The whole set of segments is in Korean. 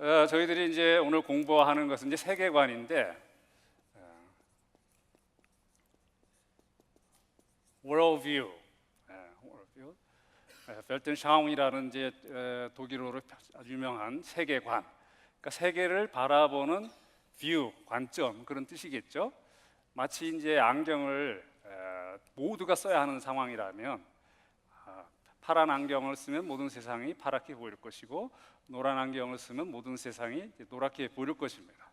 저희들이 이제 오늘 공부하는 것은 이제 세계관인데, worldview, worldview. 벨튼샤움이라는 이제 독일어로 아주 유명한 세계관. 그러니까 세계를 바라보는 view, 관점 그런 뜻이겠죠. 마치 이제 안경을 모두가 써야 하는 상황이라면, 파란 안경을 쓰면 모든 세상이 파랗게 보일 것이고, 노란 안경을 쓰면 모든 세상이 노랗게 보일 것입니다.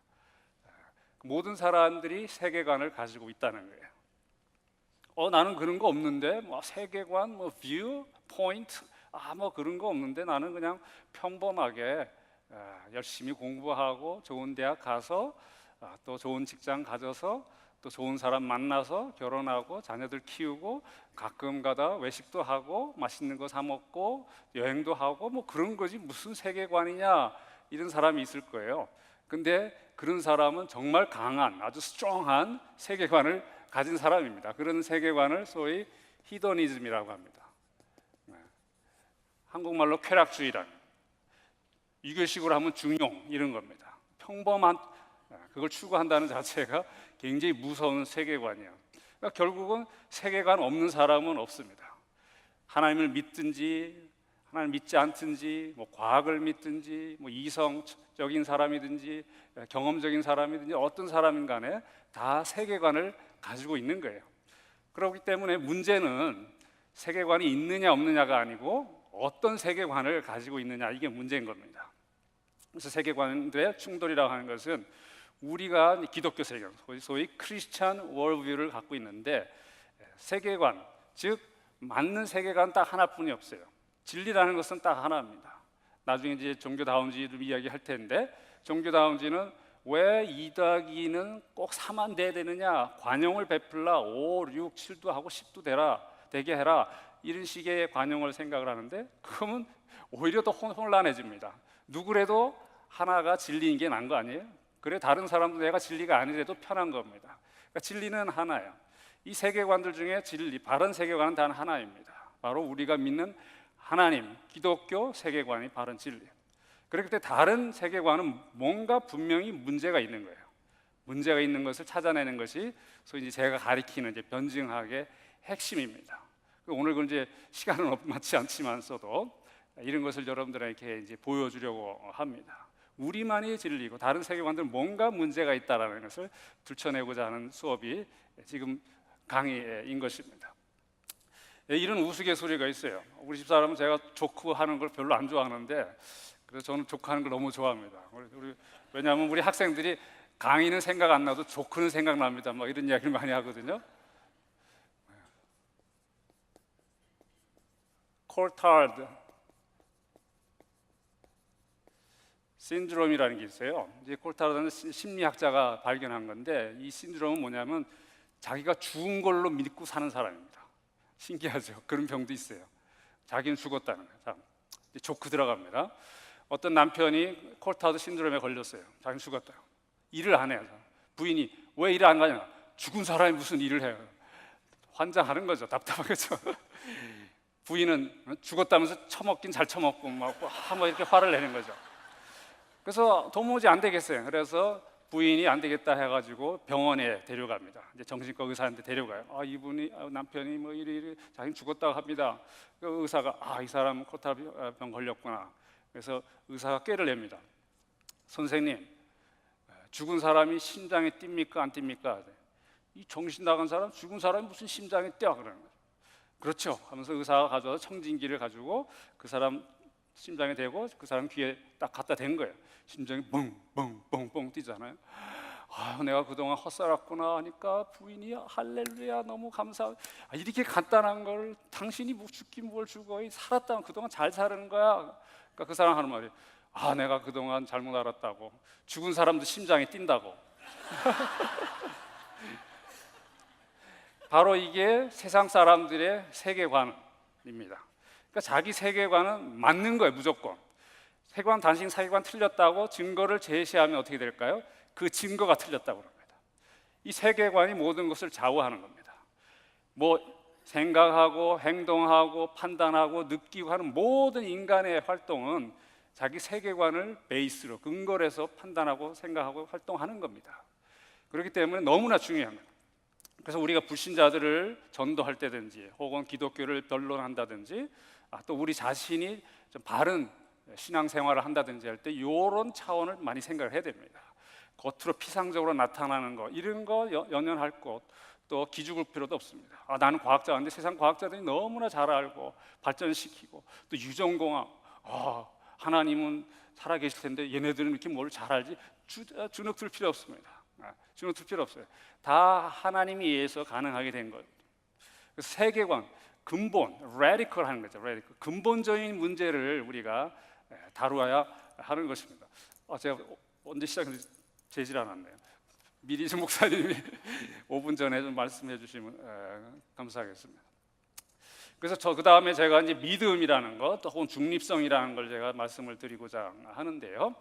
모든 사람들이 세계관을 가지고 있다는 거예요. 나는 그런 거 없는데, 뭐 세계관, 뭐 뷰, 포인트, 뭐 그런 거 없는데 나는 그냥 평범하게 열심히 공부하고 좋은 대학 가서 또 좋은 직장 가져서 또 좋은 사람 만나서 결혼하고 자녀들 키우고 가끔 가다 외식도 하고 맛있는 거 사 먹고 여행도 하고 뭐 그런 거지 무슨 세계관이냐, 이런 사람이 있을 거예요. 근데 그런 사람은 정말 강한, 아주 스트롱한 세계관을 가진 사람입니다. 그런 세계관을 소위 히도니즘이라고 합니다. 한국말로 쾌락주의란, 유교식으로 하면 중용, 이런 겁니다. 평범한 그걸 추구한다는 자체가 굉장히 무서운 세계관이에요. 그러니까 결국은 세계관 없는 사람은 없습니다. 하나님을 믿든지 하나님을 믿지 않든지, 뭐 과학을 믿든지, 뭐 이성적인 사람이든지 경험적인 사람이든지 어떤 사람인 간에 다 세계관을 가지고 있는 거예요. 그렇기 때문에 문제는 세계관이 있느냐 없느냐가 아니고 어떤 세계관을 가지고 있느냐, 이게 문제인 겁니다. 그래서 세계관들의 충돌이라고 하는 것은 우리가 기독교 세계관, 소위 크리스찬 월드뷰를 갖고 있는데, 세계관, 즉 맞는 세계관 딱 하나뿐이 없어요. 진리라는 것은 딱 하나입니다. 나중에 이제 종교다운지를 이야기할 텐데, 종교다운지는 왜 2+2는 꼭 3만 돼야 되느냐, 관용을 베풀라 5, 6, 7도 하고 10도 되게 해라, 이런 식의 관용을 생각을 하는데, 그러면 오히려 더 혼란해집니다. 누구래도 하나가 진리인 게 나은 거 아니에요? 그래 다른 사람도 내가 진리가 아니래도 편한 겁니다. 그러니까 진리는 하나예요. 이 세계관들 중에 진리, 바른 세계관은 단 하나입니다. 바로 우리가 믿는 하나님, 기독교 세계관이 바른 진리. 그렇기 때문에 다른 세계관은 뭔가 분명히 문제가 있는 거예요. 문제가 있는 것을 찾아내는 것이 소위 이제 제가 가리키는 이제 변증학의 핵심입니다. 오늘 그 이제 시간은 맞지 않지만서도 이런 것을 여러분들에게 이제 보여주려고 합니다. 우리만이 진리고 다른 세계관들은 뭔가 문제가 있다라는 것을 들춰내고자 하는 수업이 지금 강의인 것입니다. 이런 우스갯소리가 있어요. 우리 집사람은 제가 조크하는 걸 별로 안 좋아하는데, 그래서 저는 조크하는 걸 너무 좋아합니다. 왜냐하면 우리 학생들이 강의는 생각 안 나도 조크는 생각납니다, 뭐 이런 이야기를 많이 하거든요. 콜타드 신드롬이라는 게 있어요. 이제 콜타르는 심리학자가 발견한 건데, 이 신드롬은 뭐냐면 자기가 죽은 걸로 믿고 사는 사람입니다. 신기하죠? 그런 병도 있어요. 자기는 죽었다는 거예요. 자, 이제 조크 들어갑니다. 어떤 남편이 콜타르 신드롬에 걸렸어요. 자기는 죽었다. 일을 안 해요. 부인이 왜 일을 안 가냐? 죽은 사람이 무슨 일을 해요? 환장하는 거죠. 답답하겠죠. 부인은 죽었다면서 처먹긴 잘 처먹고 뭐 이렇게 화를 내는 거죠. 그래서 도무지 안 되겠어요. 그래서 부인이 안 되겠다 해가지고 병원에 데려갑니다. 이제 정신과 의사한테 데려가요. 이분이 남편이 뭐 이리 자기는 죽었다고 합니다. 그 의사가 이 사람 콜타병 걸렸구나. 그래서 의사가 꾀를 냅니다. 선생님, 죽은 사람이 심장이 뜁니까 안 뜁니까? 이 정신 나간 사람, 죽은 사람이 무슨 심장이 뛰어? 그러는 거예요. 그렇죠 하면서 의사가 가져와서 청진기를 가지고 그 사람 심장에 대고 그 사람 귀에 딱 갖다 댄 거예요. 심장이 뻥뻥뻥뻥 뛰잖아요. 내가 그동안 헛살았구나 하니까 부인이 할렐루야 너무 감사. 이렇게 간단한 걸 당신이 뭐 죽긴 뭘 죽어, 살았다면 그동안 잘 사는 거야. 그러니까 그 사람 하는 말이 내가 그동안 잘못 알았다고. 죽은 사람도 심장이 뛴다고. 바로 이게 세상 사람들의 세계관입니다. 그러니까 자기 세계관은 맞는 거예요, 무조건. 당신 세계관 틀렸다고 증거를 제시하면 어떻게 될까요? 그 증거가 틀렸다고 합니다. 이 세계관이 모든 것을 좌우하는 겁니다. 뭐 생각하고 행동하고 판단하고 느끼고 하는 모든 인간의 활동은 자기 세계관을 베이스로 근거로 해서 판단하고 생각하고 활동하는 겁니다. 그렇기 때문에 너무나 중요한 거예요. 그래서 우리가 불신자들을 전도할 때든지 혹은 기독교를 변론한다든지 또 우리 자신이 좀 바른 신앙생활을 한다든지 할 때 이런 차원을 많이 생각을 해야 됩니다. 겉으로 피상적으로 나타나는 거 이런 거 연연할 것 또 기죽을 필요도 없습니다. 나는 과학자인데 세상 과학자들이 너무나 잘 알고 발전시키고 또 유전공학 하나님은 살아계실 텐데 얘네들은 이렇게 뭘 잘 알지? 주눅들 필요 없습니다. 주눅들 필요 없어요. 다 하나님에 의해서 가능하게 된 거예요. 그래서 세계관, 근본, radical 하는 거죠. radical. 근본적인 문제를 우리가 다루어야 하는 것입니다. 제가 언제 시작했는지 재질 않았네요. 미리 좀 목사님이 5분 전에 좀 말씀해 주시면 감사하겠습니다. 그래서 그 다음에 제가 이제 믿음이라는 것, 또 혹은 중립성이라는 걸 제가 말씀을 드리고자 하는데요.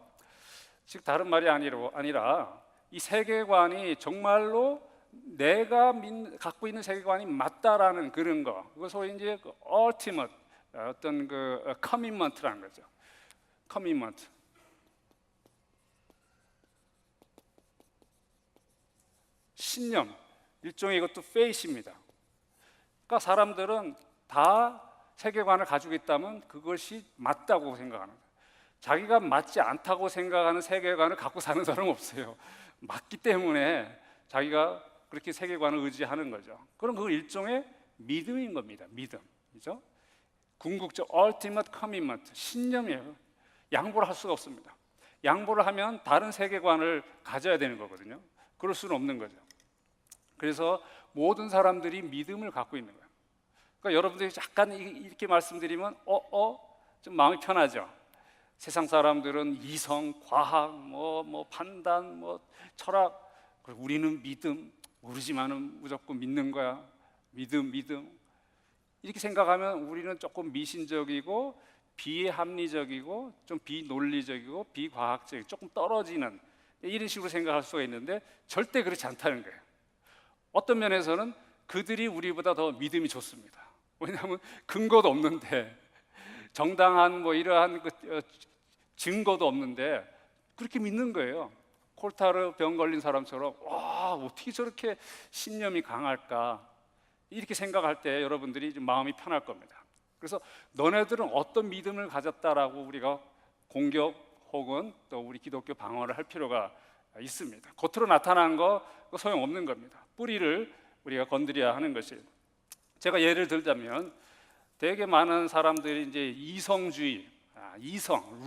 즉 다른 말이 아니라 이 세계관이 정말로 내가 갖고 있는 세계관이 맞다라는 그런 거, 그거 소위 이제 그 ultimate 어떤 그 commitment라는 거죠. commitment. 신념, 일종의 이것도 faith입니다. 그러니까 사람들은 다 세계관을 가지고 있다면 그것이 맞다고 생각하는 거예요. 자기가 맞지 않다고 생각하는 세계관을 갖고 사는 사람은 없어요. 맞기 때문에 자기가 그렇게 세계관을 의지하는 거죠. 그럼 그건 일종의 믿음인 겁니다. 믿음, 그죠? 궁극적 ultimate commitment, 신념이에요. 양보를 할 수가 없습니다. 양보를 하면 다른 세계관을 가져야 되는 거거든요. 그럴 수는 없는 거죠. 그래서 모든 사람들이 믿음을 갖고 있는 거예요. 그러니까 여러분들이 약간 이렇게 말씀드리면 좀 마음이 편하죠. 세상 사람들은 이성, 과학, 뭐 판단, 뭐 철학, 그리고 우리는 믿음, 모르지만은 무조건 믿는 거야. 믿음. 이렇게 생각하면 우리는 조금 미신적이고 비합리적이고 좀 비논리적이고 비과학적이고 조금 떨어지는 이런 식으로 생각할 수가 있는데 절대 그렇지 않다는 거예요. 어떤 면에서는 그들이 우리보다 더 믿음이 좋습니다. 왜냐하면 근거도 없는데 정당한 뭐 이러한 증거도 없는데 그렇게 믿는 거예요. 콜타르 병 걸린 사람처럼 어떻게 저렇게 신념이 강할까 이렇게 생각할 때 여러분들이 좀 마음이 편할 겁니다. 그래서 너네들은 어떤 믿음을 가졌다라고 우리가 공격 혹은 또 우리 기독교 방어를 할 필요가 있습니다. 겉으로 나타나는 거 소용없는 겁니다. 뿌리를 우리가 건드려야 하는 것이에요. 제가 예를 들자면 되게 많은 사람들이 이제 이성주의,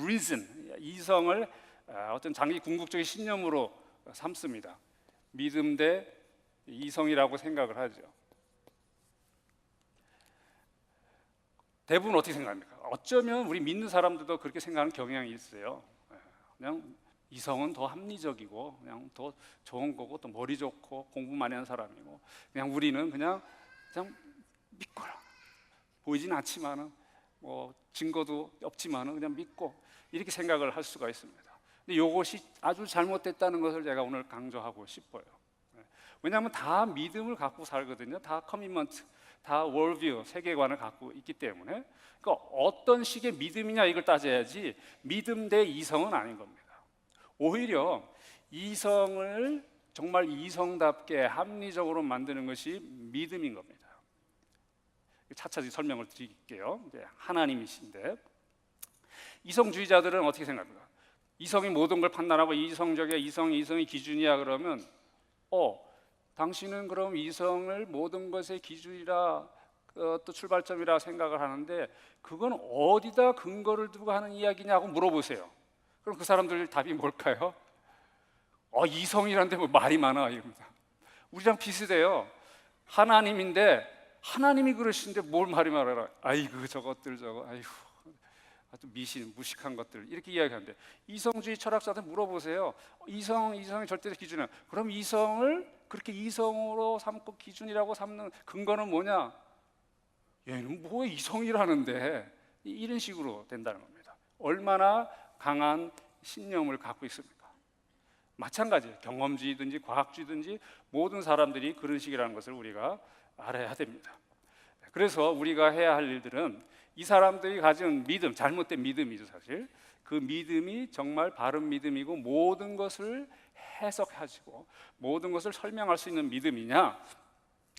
reason, 이성을 어떤 장기 궁극적인 신념으로 삼습니다. 믿음 대 이성이라고 생각을 하죠. 대부분 어떻게 생각합니까? 어쩌면 우리 믿는 사람들도 그렇게 생각하는 경향이 있어요. 그냥 이성은 더 합리적이고 그냥 더 좋은 거고 또 머리 좋고 공부 많이 하는 사람이고 그냥 우리는 그냥 믿거라. 보이진 않지만은 뭐 증거도 없지만은 그냥 믿고 이렇게 생각을 할 수가 있습니다. 근데 이것이 아주 잘못됐다는 것을 제가 오늘 강조하고 싶어요. 왜냐하면 다 믿음을 갖고 살거든요. 다 커미먼트, 다 월뷰, 세계관을 갖고 있기 때문에 그러니까 어떤 식의 믿음이냐 이걸 따져야지 믿음 대 이성은 아닌 겁니다. 오히려 이성을 정말 이성답게 합리적으로 만드는 것이 믿음인 겁니다. 차차히 설명을 드릴게요. 하나님이신데 이성주의자들은 어떻게 생각합니까? 이성이 모든 걸 판단하고 이성적이야, 이성이 기준이야 그러면 당신은 그럼 이성을 모든 것의 기준이라 또 출발점이라 생각을 하는데 그건 어디다 근거를 두고 하는 이야기냐고 물어보세요. 그럼 그 사람들 답이 뭘까요? 이성이란데 뭐 말이 많아 이럽니다. 우리랑 비슷해요. 하나님인데 하나님이 그러시는데 뭘 말이 많아라. 아이고 저것들 아이고 아주 무식한 것들 이렇게 이야기하는데 이성주의 철학자들 물어보세요. 이성이 절대적 기준이야. 그럼 이성을 그렇게 이성으로 삼고 기준이라고 삼는 근거는 뭐냐? 얘는 뭐 이성이라는데 이런 식으로 된다는 겁니다. 얼마나 강한 신념을 갖고 있습니까? 마찬가지예요. 경험주의든지 과학주의든지 모든 사람들이 그런 식이라는 것을 우리가 알아야 됩니다. 그래서 우리가 해야 할 일들은 이 사람들이 가진 믿음, 잘못된 믿음이죠 사실. 그 그 믿음이 정말 바른 믿음이고 모든 것을 해석하시고 모든 것을 설명할 수 있는 믿음이냐,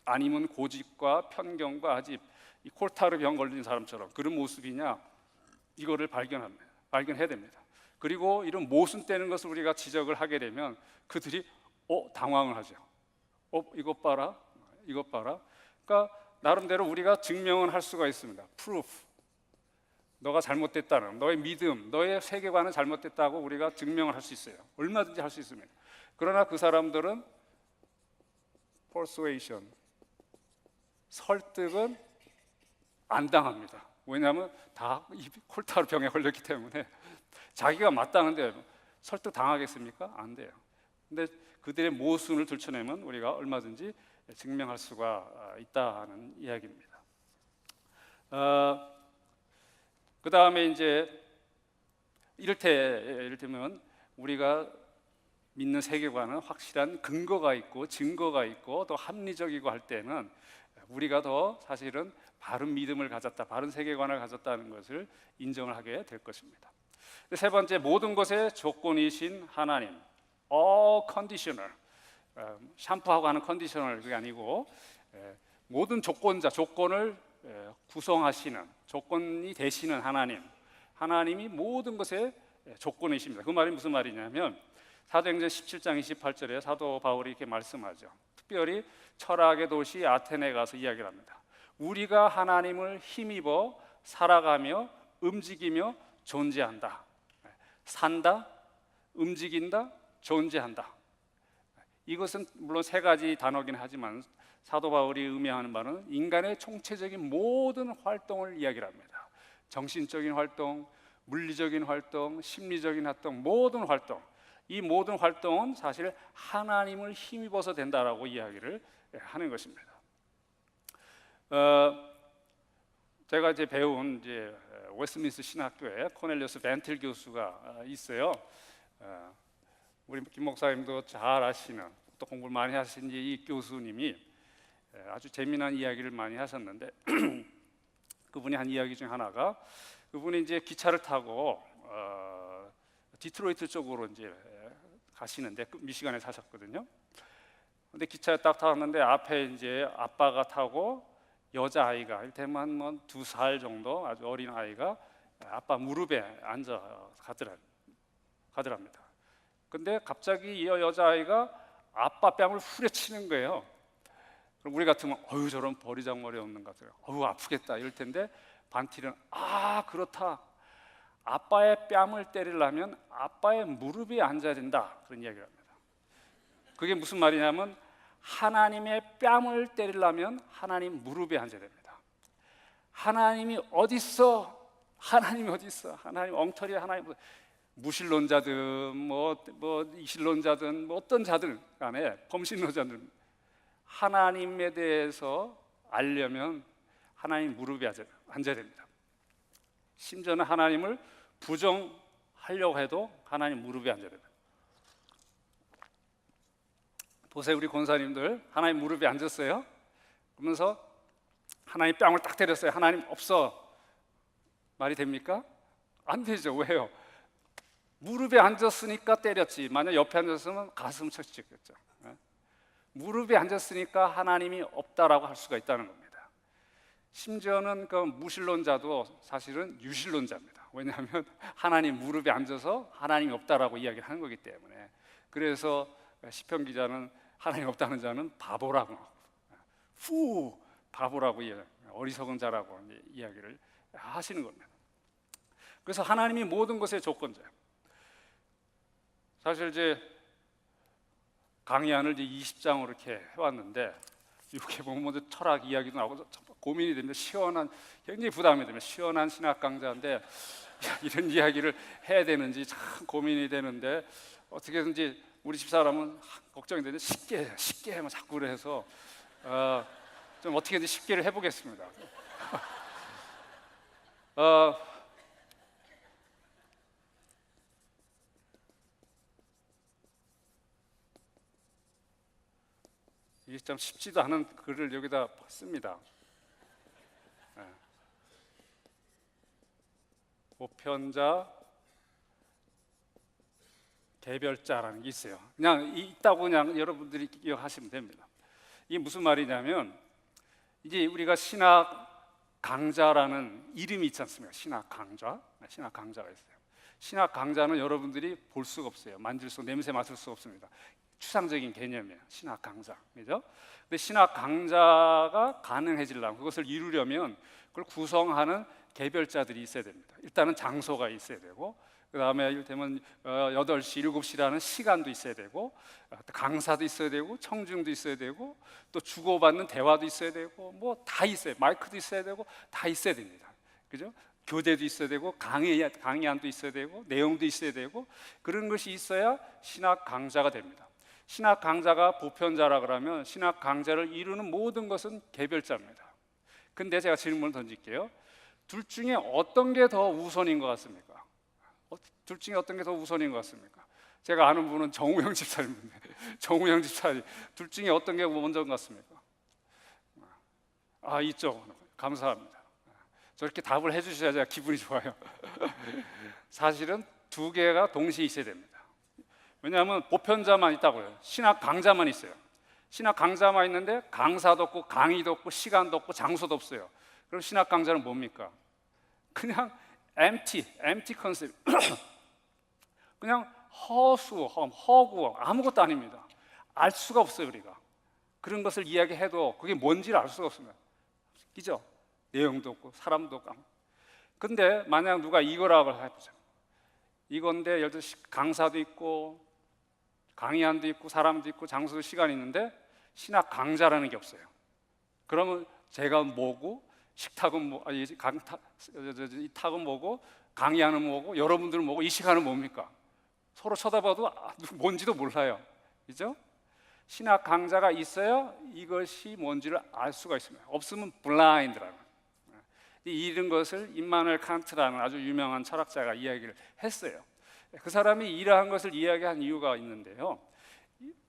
아니면 고집과 편견과 아직 이 콜타르 병 걸린 사람처럼 그런 모습이냐, 이거를 발견해야 됩니다. 그리고 이런 모순 떼는 것을 우리가 지적을 하게 되면 그들이 당황을 하죠. 이것 봐라, 이것 봐라. 그러니까 나름대로 우리가 증명은 할 수가 있습니다. 프루프. 너가 잘못됐다는, 너의 믿음, 너의 세계관은 잘못됐다고 우리가 증명을 할 수 있어요. 얼마든지 할 수 있습니다. 그러나 그 사람들은 persuasion, 설득은 안 당합니다. 왜냐하면 다 콜타르 병에 걸렸기 때문에 자기가 맞다는데 설득 당하겠습니까? 안 돼요. 근데 그들의 모순을 들춰내면 우리가 얼마든지 증명할 수가 있다는 이야기입니다. 그 다음에 이제 이를테면 우리가 믿는 세계관은 확실한 근거가 있고 증거가 있고 또 합리적이고 할 때는 우리가 더 사실은 바른 믿음을 가졌다, 바른 세계관을 가졌다는 것을 인정을 하게 될 것입니다. 세 번째, 모든 것의 조건이신 하나님, all conditional, 샴푸하고 하는 컨디셔널 그게 아니고 모든 조건자, 조건을 구성하시는, 조건이 되시는 하나님, 하나님이 모든 것의 조건이십니다. 그 말이 무슨 말이냐면 사도행전 17장 28절에 사도 바울이 이렇게 말씀하죠. 특별히 철학의 도시 아테네에 가서 이야기를 합니다. 우리가 하나님을 힘입어 살아가며 움직이며 존재한다. 산다, 움직인다, 존재한다. 이것은 물론 세 가지 단어긴 하지만 사도 바울이 의미하는 바는 인간의 총체적인 모든 활동을 이야기를 합니다. 정신적인 활동, 물리적인 활동, 심리적인 활동, 모든 활동, 이 모든 활동은 사실 하나님을 힘입어서 된다라고 이야기를 하는 것입니다. 제가 이제 배운 웨스트민스터 신학교에 코넬리우스 벤틀 교수가 있어요. 우리 김 목사님도 잘 아시는, 또 공부를 많이 하신 이 교수님이 아주 재미난 이야기를 많이 하셨는데 그분이 한 이야기 중 하나가, 그분이 이제 기차를 타고 디트로이트 쪽으로 이제 가시는데 미시간에 사셨거든요. 근데 기차에 딱 탔는데 앞에 이제 아빠가 타고 여자 아이가 일테면 뭐 2살 정도 아주 어린 아이가 아빠 무릎에 앉아 가더랍니다. 근데 갑자기 이 여자 아이가 아빠 뺨을 후려치는 거예요. 그럼 우리 같으면 저런 버리장머리 없는 것 같아요. 아프겠다 이럴 텐데 반티는 그렇다. 아빠의 뺨을 때리려면 아빠의 무릎에 앉아야 된다, 그런 이야기를 합니다. 그게 무슨 말이냐면 하나님의 뺨을 때리려면 하나님 무릎에 앉아야 됩니다. 하나님이 어디 있어? 하나님이 어디 있어? 하나님 엉터리, 하나님 무신론자든 뭐 이신론자든 어떤 자들 간에 범신론자들, 하나님에 대해서 알려면 하나님 무릎에 앉아야 됩니다. 심지어는 하나님을 부정하려고 해도 하나님 무릎에 앉아야 됩니다. 보세요, 우리 권사님들 하나님 무릎에 앉았어요. 그러면서 하나님 뺨을 딱 때렸어요. 하나님 없어. 말이 됩니까? 안 되죠. 왜요? 무릎에 앉았으니까 때렸지. 만약 옆에 앉았으면 가슴 쳤겠죠. 무릎에 앉았으니까 하나님이 없다라고 할 수가 있다는 겁니다. 심지어는 그 무신론자도 사실은 유신론자입니다. 왜냐하면 하나님 무릎에 앉아서 하나님이 없다라고 이야기를 하는 거기 때문에. 그래서 시편 기자는 하나님 없다는 자는 바보라고, 바보라고, 어리석은 자라고 이야기를 하시는 겁니다. 그래서 하나님이 모든 것의 조건자예요. 사실 이제 강의안을 이제 20장으로 이렇게 해왔는데 이렇게 보면 먼저 철학 이야기도 나오고 고민이 됩니다. 굉장히 부담이 됩니다. 시원한 신학 강좌인데 이런 이야기를 해야 되는지 참 고민이 되는데 어떻게든지 우리 집사람은 걱정이 되는데 쉽게 막 자꾸 그래서 좀 어떻게든 쉽게를 해보겠습니다. 이게 참 쉽지도 않은 글을 여기다 씁니다. 보편자 개별자라는 게 있어요. 그냥 있다고 그냥 여러분들이 기억하시면 됩니다. 이게 무슨 말이냐면 이제 우리가 신학 강자라는 이름이 있지 않습니까? 신학 강좌, 신학 강자가 있어요. 신학 강자는 여러분들이 볼 수가 없어요. 만질 수, 냄새 맡을 수 없습니다. 추상적인 개념이에요. 신학 강자, 그죠? 근데 신학 강자가 가능해지려면, 그것을 이루려면 그걸 구성하는 개별자들이 있어야 됩니다. 일단은 장소가 있어야 되고, 그 다음에 이를테면 8시, 7시라는 시간도 있어야 되고, 강사도 있어야 되고, 청중도 있어야 되고, 또 주고받는 대화도 있어야 되고, 뭐 다 있어요. 마이크도 있어야 되고, 다 있어야 됩니다. 그죠? 교대도 있어야 되고, 강의안도 있어야 되고, 내용도 있어야 되고, 그런 것이 있어야 신학 강자가 됩니다. 신학 강자가 보편자라 그러면 신학 강자를 이루는 모든 것은 개별자입니다. 근데 제가 질문을 던질게요. 둘 중에 어떤 게 더 우선인 것 같습니까? 둘 중에 어떤 게 더 우선인 것 같습니까? 제가 아는 분은 정우영 집사님인데 정우영 집사님, 둘 중에 어떤 게 먼저인 것 같습니까? 아, 이쪽. 감사합니다. 저렇게 답을 해주셔야 제가 기분이 좋아요. 사실은 두 개가 동시에 있어야 됩니다. 왜냐하면 보편자만 있다고요. 신학 강자만 있어요. 신학 강자만 있는데 강사도 없고 강의도 없고 시간도 없고 장소도 없어요. 그럼 신학 강자는 뭡니까? 그냥 empty 컨셉. 그냥 허구, 아무것도 아닙니다. 알 수가 없어요. 우리가 그런 것을 이야기해도 그게 뭔지를 알 수가 없습니다. 그죠? 내용도 없고 사람도 없고. 근데 만약 누가 이거라고 해보죠. 이건데 예를 들어 강사도 있고 강의안도 있고 사람도 있고 장소도 시간이 있는데 신학 강자라는 게 없어요. 그러면 제가 뭐고 식탁은 뭐, 이 탁은 뭐고 강의하는 뭐고 여러분들은 뭐고 이 시간은 뭡니까? 서로 쳐다봐도 뭔지도 몰라요. 그죠? 신학 강자가 있어야 이것이 뭔지를 알 수가 있습니다. 없으면 블라인드라는, 이런 것을 임마누엘 칸트라는 아주 유명한 철학자가 이야기를 했어요. 그 사람이 이러한 것을 이야기한 이유가 있는데요.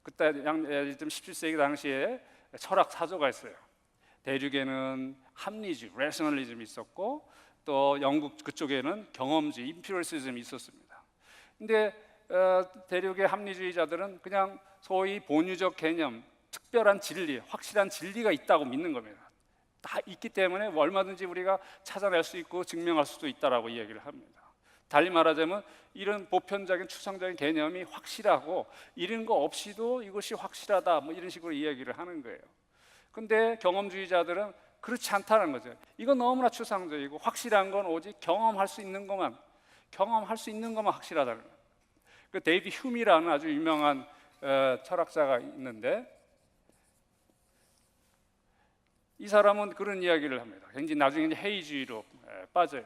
그때 17세기 당시에 철학 사조가 있어요. 대륙에는 합리주의, 레셔널리즘이 있었고 또 영국 그쪽에는 경험주의, 임피리얼리즘이 있었습니다. 근데 대륙의 합리주의자들은 그냥 소위 본유적 개념, 특별한 진리, 확실한 진리가 있다고 믿는 겁니다. 다 있기 때문에 얼마든지 우리가 찾아낼 수 있고 증명할 수도 있다라고 이야기를 합니다. 달리 말하자면 이런 보편적인 추상적인 개념이 확실하고 이런 거 없이도 이것이 확실하다, 뭐 이런 식으로 이야기를 하는 거예요. 근데 경험주의자들은 그렇지 않다는 거죠. 이건 너무나 추상적이고 확실한 건 오직 경험할 수 있는 것만 확실하다는 거예요. 그 데이비드 휴미라는 아주 유명한 철학자가 있는데 이 사람은 그런 이야기를 합니다. 굉장히 나중에 해이주의로 빠져요.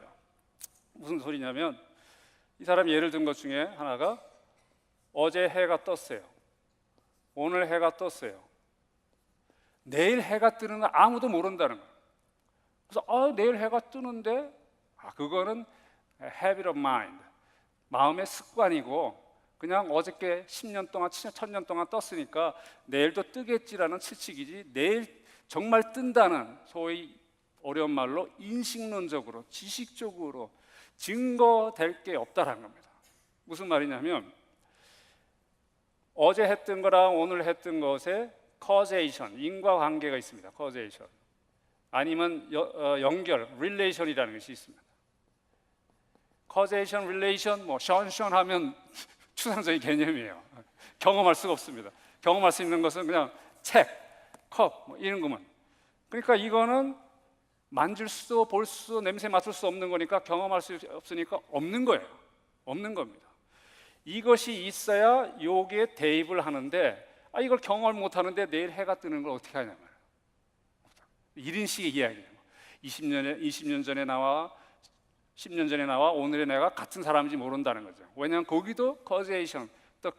무슨 소리냐면 이 사람이 예를 든 것 중에 하나가 어제 해가 떴어요. 오늘 해가 떴어요. 내일 해가 뜨는 건 아무도 모른다는 거예요. 그래서 내일 해가 뜨는데 그거는 habit of mind, 마음의 습관이고 그냥 어저께 10년 동안 1000년 동안 떴으니까 내일도 뜨겠지라는 추측이지 내일 정말 뜬다는 소위 어려운 말로 인식론적으로 지식적으로 증거될 게 없다라는 겁니다. 무슨 말이냐면 어제 했던 거랑 오늘 했던 것에 causation, 인과관계가 있습니다. causation 아니면 연결, relation이라는 것이 있습니다. causation, relation, 뭐 션션하면 추상적인 개념이에요. 경험할 수가 없습니다. 경험할 수 있는 것은 그냥 책, 컵, 뭐 이런 것만. 그러니까 이거는 만질 수도 볼 수, 냄새 맡을 수 없는 거니까 경험할 수 없으니까 없는 거예요. 없는 겁니다. 이것이 있어야 여기에 대입을 하는데 이걸 경험을 못 하는데 내일 해가 뜨는 걸 어떻게 하냐 말이에요. 이런 식의 이야기예요. 20년 전에 나와 10년 전에 나와 오늘의 내가 같은 사람인지 모른다는 거죠. 왜냐하면 거기도 causation, 또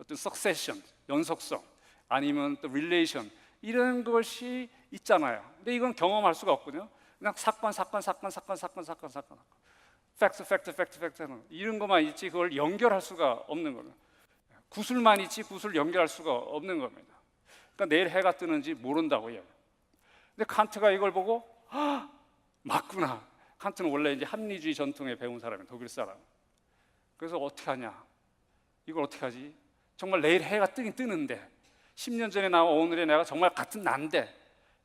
어떤 succession, 연속성, 아니면 또 relation 이런 것이 있잖아요. 근데 이건 경험할 수가 없거든요. 그냥 사건 팩트 이런 것만 있지 그걸 연결할 수가 없는 겁니다. 구슬만 있지 구슬 연결할 수가 없는 겁니다. 그러니까 내일 해가 뜨는지 모른다고 해요. 근데 칸트가 이걸 보고 맞구나. 칸트는 원래 이제 합리주의 전통에 배운 사람이에요. 독일 사람. 그래서 어떻게 하냐? 이걸 어떻게 하지? 정말 내일 해가 뜨긴 뜨는데 10년 전에 나와 오늘의 내가 정말 같은 난데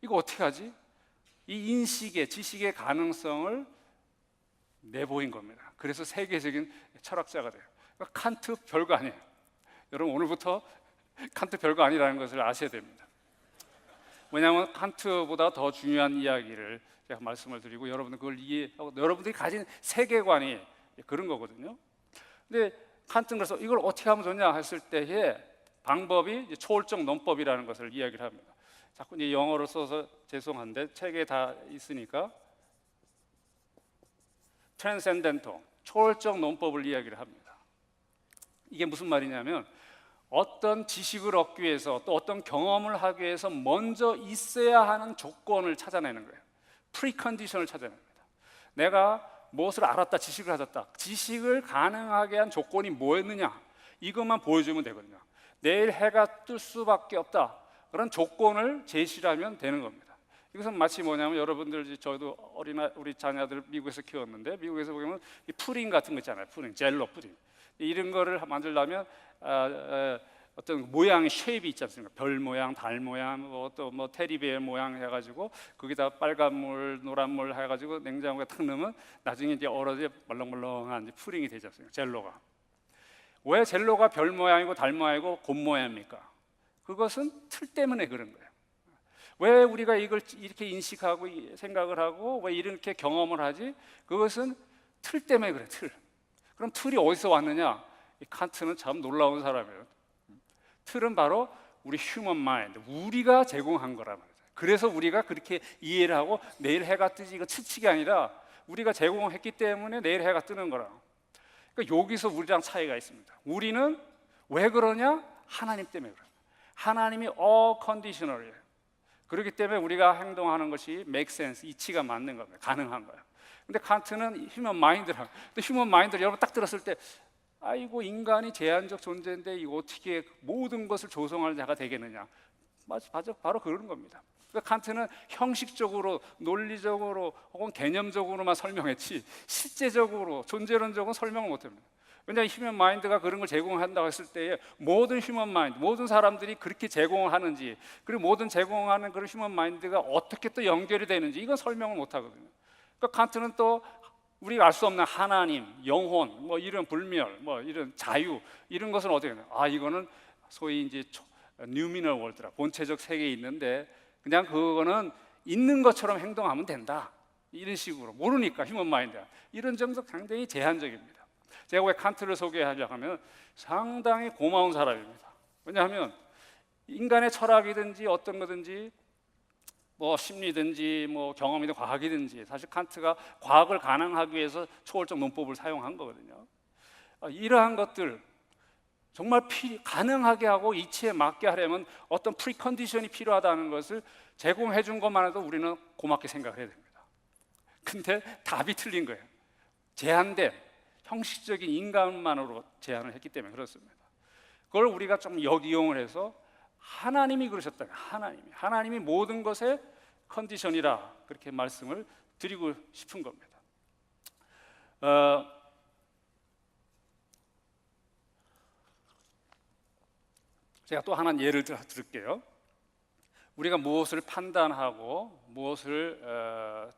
이거 어떻게 하지? 이 인식의 지식의 가능성을 내보인 겁니다. 그래서 세계적인 철학자가 돼요. 그러니까 칸트 별거 아니에요. 여러분 오늘부터 칸트 별거 아니라는 것을 아셔야 됩니다. 왜냐하면 칸트보다 더 중요한 이야기를 제가 말씀을 드리고 여러분들 그걸 이해하고 여러분들이 가진 세계관이 그런 거거든요. 근데 칸트는 그래서 이걸 어떻게 하면 좋냐 했을 때에 방법이 초월적 논법이라는 것을 이야기를 합니다. 자꾸 이제 영어로 써서 죄송한데 책에 다 있으니까 transcendental, 초월적 논법을 이야기를 합니다. 이게 무슨 말이냐면 어떤 지식을 얻기 위해서 또 어떤 경험을 하기 위해서 먼저 있어야 하는 조건을 찾아내는 거예요. 프리컨디션을 찾아냅니다. 내가 무엇을 알았다, 지식을 가졌다. 지식을 가능하게 한 조건이 뭐였느냐? 이것만 보여주면 되거든요. 내일 해가 뜰 수밖에 없다. 그런 조건을 제시하면 되는 겁니다. 이것은 마치 뭐냐면 여러분들 저도 우리 자녀들 미국에서 키웠는데 미국에서 보면 이 푸딩 같은 거 있잖아요. 푸딩, 젤로 푸딩. 이런 거를 만들려면 어떤 모양의 쉐입이 있지 않습니까? 별 모양, 달 모양, 또 테디베어 모양 해가지고 거기다 빨간 물, 노란 물 해가지고 냉장고에 탁 넣으면 나중에 이제 얼어져 멀렁멀렁한 푸딩이 되지 않습니까? 젤로가. 왜 젤로가 별 모양이고 달 모양이고 곰 모양입니까? 그것은 틀 때문에 그런 거예요. 왜 우리가 이걸 이렇게 인식하고 생각을 하고 왜 이렇게 경험을 하지? 그것은 틀 때문에 그래. 틀. 그럼 틀이 어디서 왔느냐? 이 칸트는 참 놀라운 사람이에요. 틀은 바로 우리 휴먼 마인드, 우리가 제공한 거란 말이죠. 그래서 우리가 그렇게 이해를 하고 내일 해가 뜨지 이거 치치가 아니라 우리가 제공했기 때문에 내일 해가 뜨는 거라. 그러니까 여기서 우리랑 차이가 있습니다. 우리는 왜 그러냐? 하나님 때문에 그래요. 하나님이 all conditional이에요. 그렇기 때문에 우리가 행동하는 것이 make sense, 이치가 맞는 겁니다. 가능한 거예요. 근데 칸트는 휴먼 마인드라. 근데 휴먼 마인드를 여러분 딱 들었을 때 아이고 인간이 제한적 존재인데 이거 어떻게 모든 것을 조성할 자가 되겠느냐? 맞아, 바로 그런 겁니다. 그러니까 칸트는 형식적으로, 논리적으로 혹은 개념적으로만 설명했지 실제적으로, 존재론적으로 설명을 못합니다. 왜냐하면 휴먼 마인드가 그런 걸 제공한다고 했을 때에 모든 휴먼 마인드, 모든 사람들이 그렇게 제공을 하는지 그리고 모든 제공하는 그런 휴먼 마인드가 어떻게 또 연결이 되는지 이건 설명을 못하거든요. 그러니까 칸트는 또 우리가 알 수 없는 하나님, 영혼, 이런 불멸, 이런 자유 이런 것은 어떻게 하냐? 이거는 소위 이제 뉴미널 월드라 본체적 세계에 있는데 그냥 그거는 있는 것처럼 행동하면 된다. 이런 식으로 모르니까 휴먼 마인드 이런 점도 상당히 제한적입니다. 제가 왜 칸트를 소개하려고 하면 상당히 고마운 사람입니다. 왜냐하면 인간의 철학이든지 어떤 거든지 심리든지 경험이든 과학이든지 사실 칸트가 과학을 가능하기 위해서 초월적 논법을 사용한 거거든요. 이러한 것들 정말 가능하게 하고 이치에 맞게 하려면 어떤 프리컨디션이 필요하다는 것을 제공해 준 것만 해도 우리는 고맙게 생각을 해야 됩니다. 근데 답이 틀린 거예요. 제한된 형식적인 인간만으로 제한을 했기 때문에 그렇습니다. 그걸 우리가 좀 역이용을 해서 하나님이 그러셨다. 하나님이 모든 것의 컨디션이라 그렇게 말씀을 드리고 싶은 겁니다. 제가 또 하나 예를 들을게요. 우리가 무엇을 판단하고 무엇을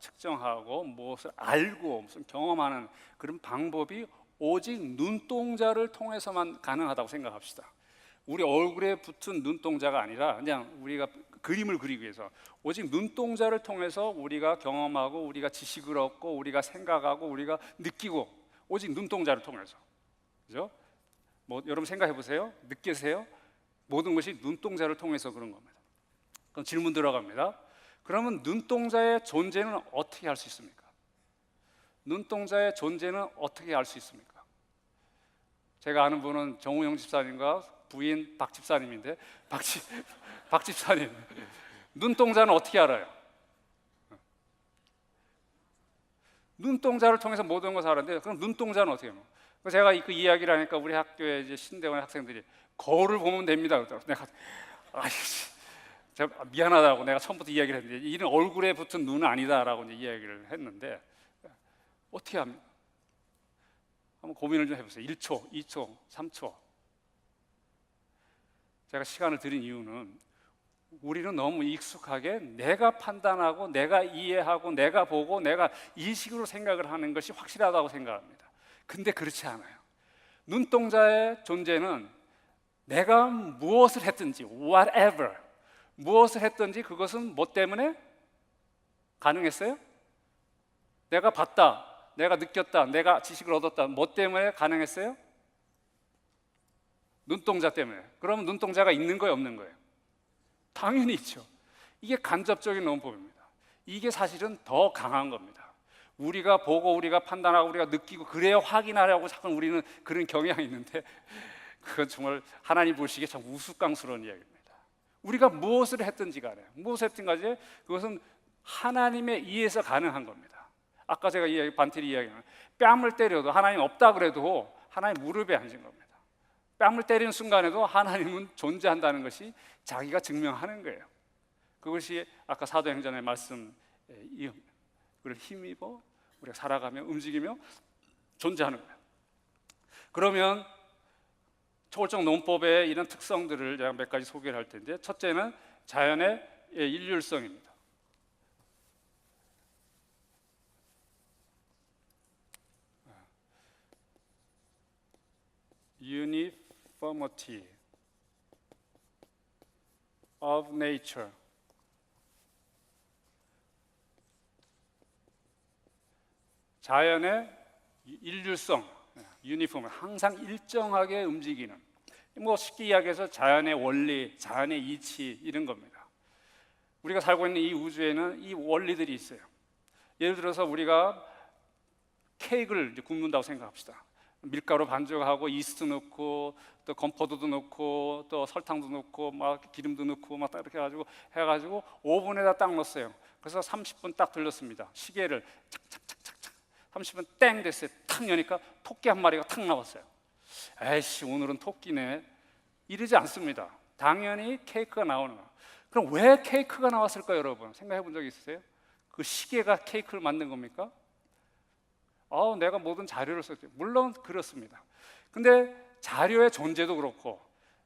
측정하고 무엇을 알고 무슨 경험하는 그런 방법이 오직 눈동자를 통해서만 가능하다고 생각합시다. 우리 얼굴에 붙은 눈동자가 아니라 그냥 우리가 그림을 그리기 위해서 오직 눈동자를 통해서 우리가 경험하고 우리가 지식을 얻고 우리가 생각하고 우리가 느끼고 오직 눈동자를 통해서, 그죠? 여러분 생각해 보세요. 느끼세요? 모든 것이 눈동자를 통해서 그런 겁니다. 그럼 질문 들어갑니다. 그러면 눈동자의 존재는 어떻게 알 수 있습니까? 눈동자의 존재는 어떻게 알 수 있습니까? 제가 아는 분은 정우영 집사님과 부인 박 집사님인데 박 집사님 눈동자는 어떻게 알아요? 눈동자를 통해서 모든 것을 알았는데 그럼 눈동자는 어떻게 해요? 제가 그 이야기를 하니까 우리 학교에 이제 신대원 학생들이 거울을 보면 됩니다 그러더라고요. 내가 제가 미안하다고 내가 처음부터 이야기를 했는데 이는 얼굴에 붙은 눈은 아니다라고 이제 이야기를 했는데 어떻게 합니까? 한번 고민을 좀 해보세요. 1초, 2초, 3초 제가 시간을 드린 이유는 우리는 너무 익숙하게 내가 판단하고 내가 이해하고 내가 보고 내가 이 식으로 생각을 하는 것이 확실하다고 생각합니다. 근데 그렇지 않아요. 눈동자의 존재는 내가 무엇을 했든지 whatever 무엇을 했든지 그것은 뭐 때문에 가능했어요? 내가 봤다, 내가 느꼈다, 내가 지식을 얻었다, 뭐 때문에 가능했어요? 눈동자 때문에. 그러면 눈동자가 있는 거예요, 없는 거예요? 당연히 있죠. 이게 간접적인 논법입니다. 이게 사실은 더 강한 겁니다. 우리가 보고 우리가 판단하고 우리가 느끼고 그래야 확인하려고 자꾸 우리는 그런 경향이 있는데 그건 정말 하나님 보시기에 참 우스꽝스러운 이야기입니다. 우리가 무엇을 했든지 간에 무엇을 했든 간에 그것은 하나님에 의해서 가능한 겁니다. 아까 제가 반티리 이야기는 뺨을 때려도 하나님 없다 그래도 하나님 무릎에 앉은 겁니다. 뺨을 때리는 순간에도 하나님은 존재한다는 것이 자기가 증명하는 거예요. 그것이 아까 사도행전의 말씀 이유입니다. 그걸 힘입어 우리가 살아가며 움직이며 존재하는 거예요. 그러면 초월적 논법의 이런 특성들을 제가 몇 가지 소개를 할 텐데, 첫째는 자연의 일률성입니다. Uniformity of nature. 자연의 일률성, 유니폼, 항상 일정하게 움직이는, 뭐 쉽게 이야기해서 자연의 원리, 자연의 이치 이런 겁니다. 우리가 살고 있는 이 우주에는 이 원리들이 있어요. 예를 들어서 우리가 케이크를 굽는다고 생각합시다. 밀가루 반죽하고 이스트 넣고 또 건포도도 넣고 또 설탕도 넣고 막 기름도 넣고 막 이렇게 해가지고 오븐에다 딱 넣었어요. 그래서 30분 딱 돌렸습니다. 시계를 착착착착착 30분 땡 됐어요. 탁 여니까 토끼 한 마리가 탁 나왔어요. 에이씨 오늘은 토끼네 이러지 않습니다. 당연히 케이크가 나오는 거예요. 그럼 왜 케이크가 나왔을까요, 여러분? 생각해 본 적 있으세요? 그 시계가 케이크를 만든 겁니까? 내가 모든 자료를 썼죠. 물론 그렇습니다. 근데 자료의 존재도 그렇고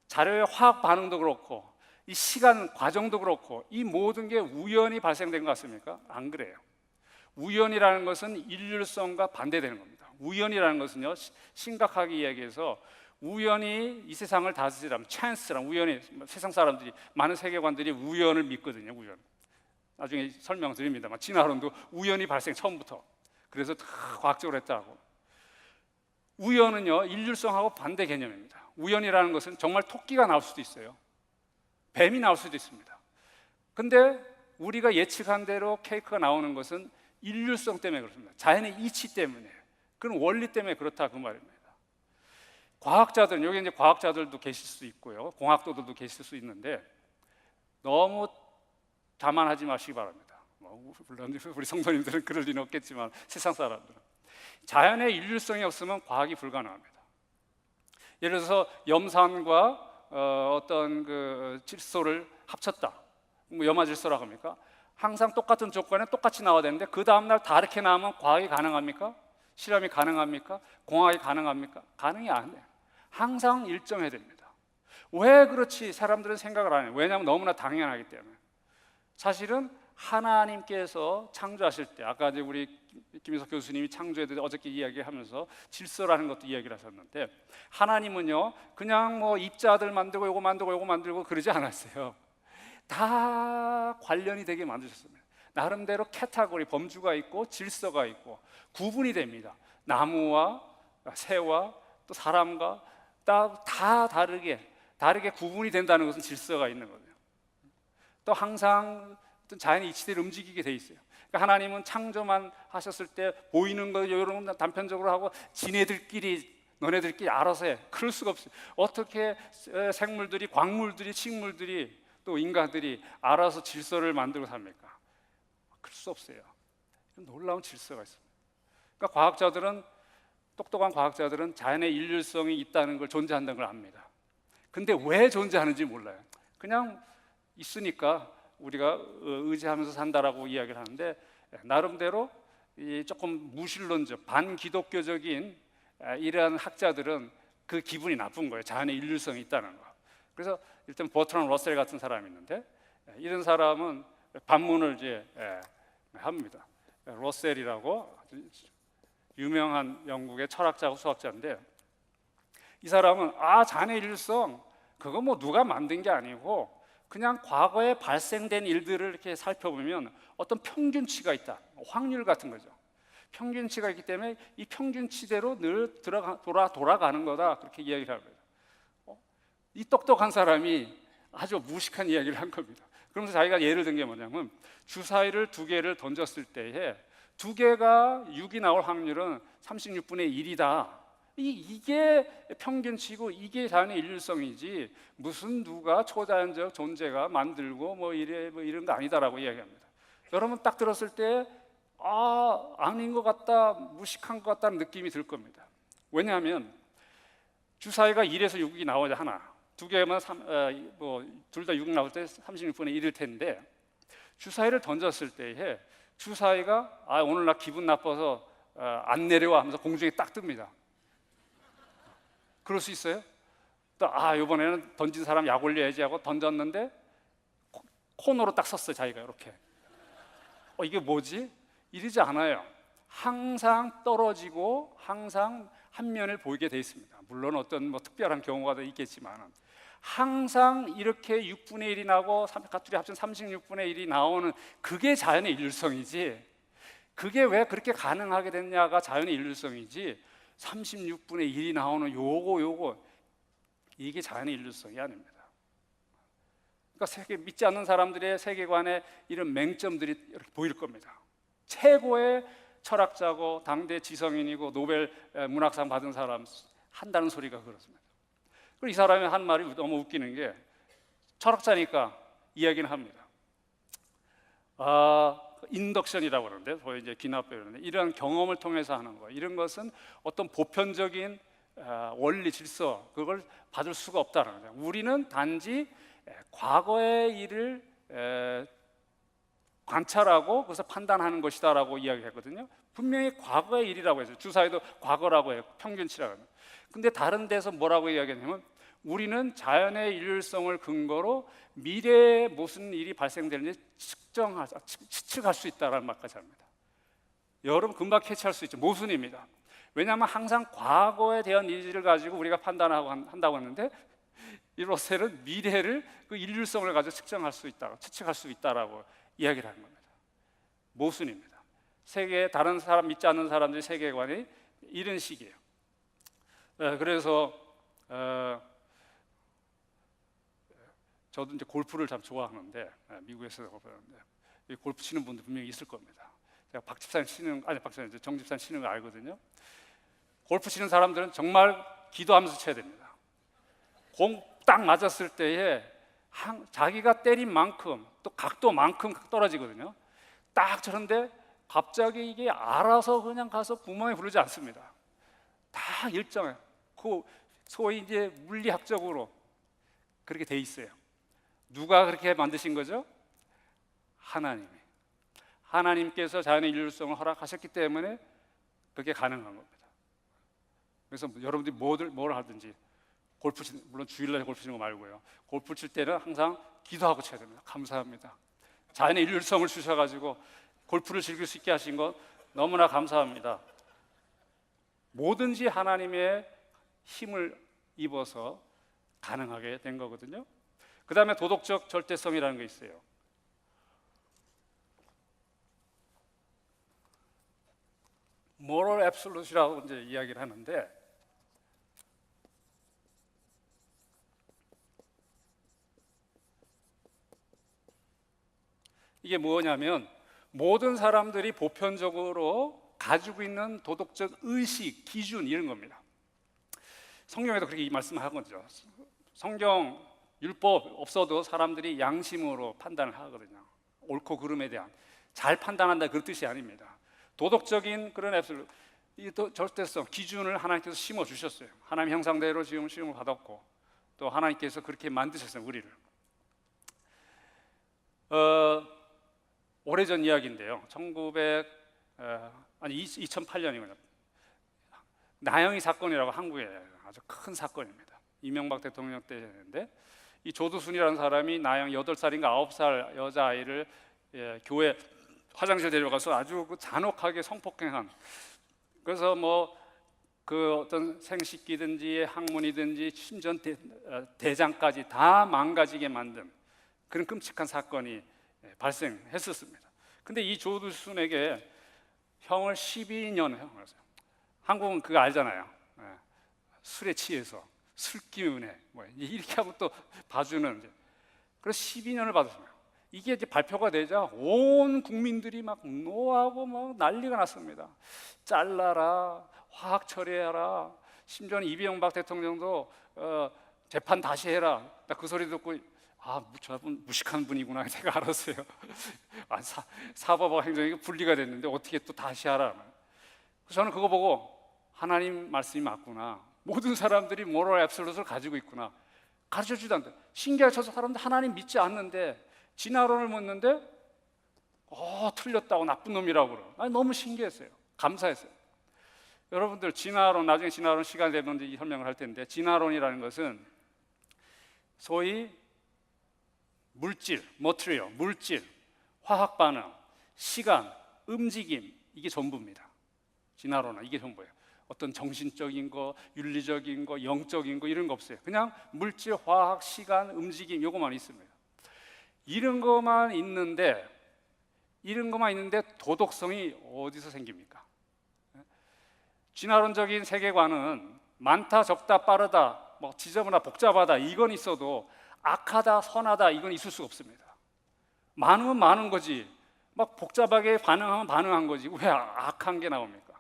자료의 화학 반응도 그렇고 이 시간 과정도 그렇고 이 모든 게 우연히 발생된 것 같습니까? 안 그래요. 우연이라는 것은 일률성과 반대되는 겁니다. 우연이라는 것은요, 심각하게 이야기해서 우연히 이 세상을 다스리라면 찬스랑 우연히 세상 사람들이 많은 세계관들이 우연을 믿거든요. 우연. 나중에 설명드립니다만 진화론도 우연히 발생 처음부터. 그래서 다 과학적으로 했다고. 우연은요 일률성하고 반대 개념입니다. 우연이라는 것은 정말 토끼가 나올 수도 있어요. 뱀이 나올 수도 있습니다. 근데 우리가 예측한 대로 케이크가 나오는 것은 일률성 때문에 그렇습니다. 자연의 이치 때문에, 그런 원리 때문에 그렇다 그 말입니다. 과학자들은, 여기 이제 과학자들도 계실 수 있고요, 공학도들도 계실 수 있는데 너무 자만하지 마시기 바랍니다. 물론 우리 성도님들은 그럴 리는 없겠지만 세상 사람들은 자연의 일률성이 없으면 과학이 불가능합니다. 예를 들어서 염산과 어떤 그 질소를 합쳤다, 뭐 염화질소라고 합니까? 항상 똑같은 조건에 똑같이 나와야 되는데 그 다음날 다르게 나오면 과학이 가능합니까? 실험이 가능합니까? 공학이 가능합니까? 가능이 안 돼요. 항상 일정해야 됩니다. 왜 그렇지 사람들은 생각을 안 해요. 왜냐하면 너무나 당연하기 때문에. 사실은 하나님께서 창조하실 때, 아까 이제 우리 김희석 교수님이 창조에 대해서 어저께 이야기하면서 질서라는 것도 이야기를 하셨는데, 하나님은요 그냥 뭐 입자들 만들고 요거 만들고 요거 만들고 그러지 않았어요. 다 관련이 되게 만드셨습니다. 나름대로 캐타고리, 범주가 있고 질서가 있고 구분이 됩니다. 나무와 새와 또 사람과 다 다르게 구분이 된다는 것은 질서가 있는 거예요. 또 항상 자연의 이치대로 움직이게 돼 있어요. 그러니까 하나님은 창조만 하셨을 때 보이는 거 이런 건 단편적으로 하고 너네들끼리 알아서 해. 그럴 수가 없어요. 어떻게 생물들이, 광물들이, 식물들이 또 인간들이 알아서 질서를 만들고 삽니까? 그럴 수 없어요. 놀라운 질서가 있습니다. 그러니까 똑똑한 과학자들은 자연의 일률성이 있다는 걸, 존재한다는 걸 압니다. 근데 왜 존재하는지 몰라요. 그냥 있으니까 우리가 의지하면서 산다라고 이야기를 하는데, 나름대로 조금 무신론적, 반기독교적인 이러한 학자들은 그 기분이 나쁜 거예요. 자연의 일률성이 있다는 거. 그래서 일단 버트런 러셀 같은 사람이 있는데 이런 사람은 반문을 이제 합니다. 러셀이라고 유명한 영국의 철학자고 수학자인데 이 사람은 자네 일성 그거 뭐 누가 만든 게 아니고 그냥 과거에 발생된 일들을 이렇게 살펴보면 어떤 평균치가 있다. 확률 같은 거죠. 평균치가 있기 때문에 이 평균치대로 늘 돌아가는 거다. 그렇게 이야기를 합니다. 이 똑똑한 사람이 아주 무식한 이야기를 한 겁니다. 그러면서 자기가 예를 든 게 뭐냐면 주사위를 2개를 던졌을 때에 2개가 6이 나올 확률은 36분의 1이다. 이게 평균치고 이게 자연의 일률성이지 무슨 누가 초자연적 존재가 만들고 뭐 이런 거 아니다라고 이야기합니다. 여러분 딱 들었을 때 아닌 것 같다, 무식한 것 같다는 느낌이 들 겁니다. 왜냐하면 주사위가 1에서 6이 나오자 하나, 2개면 둘 다 6 나올 때 36분의 1일 텐데 주사위를 던졌을 때에 주사위가 오늘 나 기분 나빠서 안 내려와 하면서 공중에 딱 뜹니다. 그럴 수 있어요? 또 이번에는 던진 사람 약 올려야지 하고 던졌는데 코너로 딱 섰어요. 자기가 이렇게. 이게 뭐지? 이러지 않아요. 항상 떨어지고 항상 한 면을 보이게 돼 있습니다. 물론 어떤 특별한 경우가 더 있겠지만 항상 이렇게 6분의 1이 나고 가투리 합친 36분의 1이 나오는 그게 자연의 일률성이지, 그게 왜 그렇게 가능하게 됐냐가 자연의 일률성이지 36분의 1이 나오는 요거 이게 자연의 일률성이 아닙니다. 그러니까 믿지 않는 사람들의 세계관에 이런 맹점들이 이렇게 보일 겁니다. 최고의 철학자고 당대 지성인이고 노벨 문학상 받은 사람 한다는 소리가 그렇습니다. 그리고 이 사람이 한 말이 너무 웃기는 게 철학자니까 이야기는 합니다. 인덕션이라고 그러는데 거의 이제 기납 배우는데 이런 경험을 통해서 하는 거, 이런 것은 어떤 보편적인 원리 질서 그걸 받을 수가 없다는 거죠. 우리는 단지 과거의 일을 관찰하고 그래서 판단하는 것이다라고 이야기했거든요. 분명히 과거의 일이라고 했어요. 주사위도 과거라고 해요. 평균치라고 해요. 근데 다른 데서 뭐라고 이야기했냐면 우리는 자연의 일률성을 근거로 미래에 무슨 일이 발생되는지 추측할 수 있다는 말까지 합니다. 여러분 금방 캐치할 수 있죠. 모순입니다. 왜냐하면 항상 과거에 대한 일을 가지고 우리가 판단하고 한다고 했는데 이 러셀은 미래를 그 일률성을 가지고 측정할 수 있다, 추측할 수 있다라고 이야기를 하는 겁니다. 모순입니다. 세계 다른 사람 믿지 않는 사람들의 세계관이 이런 식이에요. 그래서 저도 이제 골프를 참 좋아하는데 미국에서 골프 치는 분들 분명히 있을 겁니다. 제가 정 집사님 치는 거 알거든요. 골프 치는 사람들은 정말 기도하면서 쳐야 됩니다. 공 딱 맞았을 때에 자기가 때린 만큼 또 각도만큼 떨어지거든요. 딱 저런데 갑자기 이게 알아서 그냥 가서 구멍에 부르지 않습니다. 다 일정해요. 그 소위 이제 물리학적으로 그렇게 돼 있어요. 누가 그렇게 만드신 거죠? 하나님께서 자연의 일률성을 허락하셨기 때문에 그게 가능한 겁니다. 그래서 여러분들이 뭘 하든지 물론 주일날 골프 치는 거 말고요. 골프 칠 때는 항상 기도하고 쳐야 됩니다. 감사합니다. 자연의 일률성을 주셔가지고 골프를 즐길 수 있게 하신 것 너무나 감사합니다. 뭐든지 하나님의 힘을 입어서 가능하게 된 거거든요. 그 다음에 도덕적 절대성이라는 게 있어요. moral absolute이라고 이제 이야기를 하는데 이게 뭐냐면 모든 사람들이 보편적으로 가지고 있는 도덕적 의식, 기준 이런 겁니다. 성경에도 그렇게 이 말씀을 하거든요. 성경 율법 없어도 사람들이 양심으로 판단을 하거든요. 옳고 그름에 대한 잘 판단한다 그런 뜻이 아닙니다. 도덕적인 그런 이 절대성, 기준을 하나님께서 심어 주셨어요. 하나님 형상대로 지음을 받았고 또 하나님께서 그렇게 만드셨어요, 우리를. 오래전 이야기인데요. 2008년이군요. 나영이 사건이라고 한국에 아주 큰 사건입니다. 이명박 대통령 때였는데 이 조두순이라는 사람이 나영 8살인가 9살 여자아이를 교회 화장실 데려가서 아주 그 잔혹하게 성폭행한, 그래서 뭐 그 어떤 생식기든지 학문이든지 심지어 대장까지 다 망가지게 만든 그런 끔찍한 사건이 발생했었습니다. 근데 이 조두순에게 형을 12년 형을 했어요. 한국은 그거 알잖아요. 술에 취해서 술기운에 뭐 이렇게 하고 또 봐주는, 그래서 12년을 받았습니다. 이게 이제 발표가 되자 온 국민들이 막 노하고 막 난리가 났습니다. 잘라라, 화학 처리해라. 심지어는 이명박 대통령도 재판 다시 해라. 나 그 소리 듣고 저분 무식한 분이구나 제가 알았어요. 사법과 행정이 분리가 됐는데 어떻게 또 다시 하라. 저는 그거 보고 하나님 말씀이 맞구나. 모든 사람들이 모럴 앱솔루트를 가지고 있구나. 가르쳐주지도 않는다. 신기하게 저 사람들 하나님 믿지 않는데 진화론을 묻는데 틀렸다고 나쁜 놈이라고 그래요. 너무 신기했어요. 감사했어요. 여러분들 진화론, 나중에 진화론 시간 되면 설명을 할 텐데, 진화론이라는 것은 소위 물질, material, 물질, 화학 반응, 시간, 움직임, 이게 전부입니다. 진화론은 이게 전부예요. 어떤 정신적인 거, 윤리적인 거, 영적인 거 이런 거 없어요. 그냥 물질, 화학, 시간, 움직임 이거만 있습니다. 이런 것만 있는데 도덕성이 어디서 생깁니까? 진화론적인 세계관은 많다, 적다, 빠르다, 뭐 지저분하다, 복잡하다 이건 있어도 악하다, 선하다 이건 있을 수가 없습니다. 많으면 많은 거지. 막 복잡하게 반응하면 반응한 거지. 왜 악한 게 나옵니까?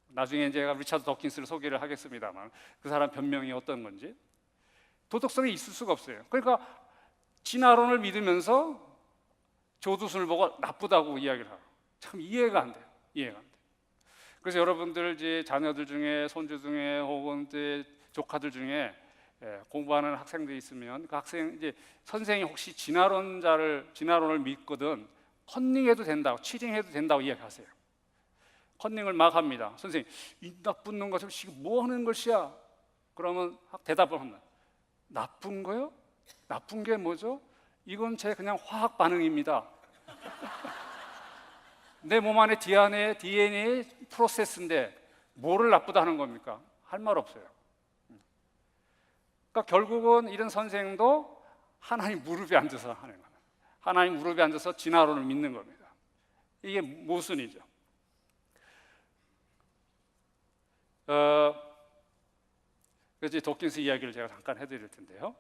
나중에 제가 리차드 도킨스를 소개를 하겠습니다만 그 사람 변명이 어떤 건지. 도덕성이 있을 수가 없어요. 그러니까 진화론을 믿으면서 조두순을 보고 나쁘다고 이야기를 하고, 참 이해가 안 돼요. 이해가 안 돼요. 그래서 여러분들 이제 자녀들 중에, 손주 중에, 혹은 이제 조카들 중에 공부하는 학생들이 있으면 그 학생 이제 선생이 혹시 진화론을 믿거든 컨닝해도 된다고, 치팅해도 된다고 이야기하세요. 컨닝을 막 합니다. 선생님, 이 나쁜 놈 같은 뭐 하는 것이야? 그러면 대답을 합니다. 나쁜 거요? 나쁜 게 뭐죠? 이건 제 그냥 화학 반응입니다. 내 몸 안에 DNA 프로세스인데 뭐를 나쁘다 하는 겁니까? 할 말 없어요. 그러니까 결국은 이런 선생도 하나님 무릎에 앉아서 하는 거예요. 하나님 무릎에 앉아서 진화론을 믿는 겁니다. 이게 모순이죠. 그래서 도킨스 이야기를 제가 잠깐 해드릴 텐데요.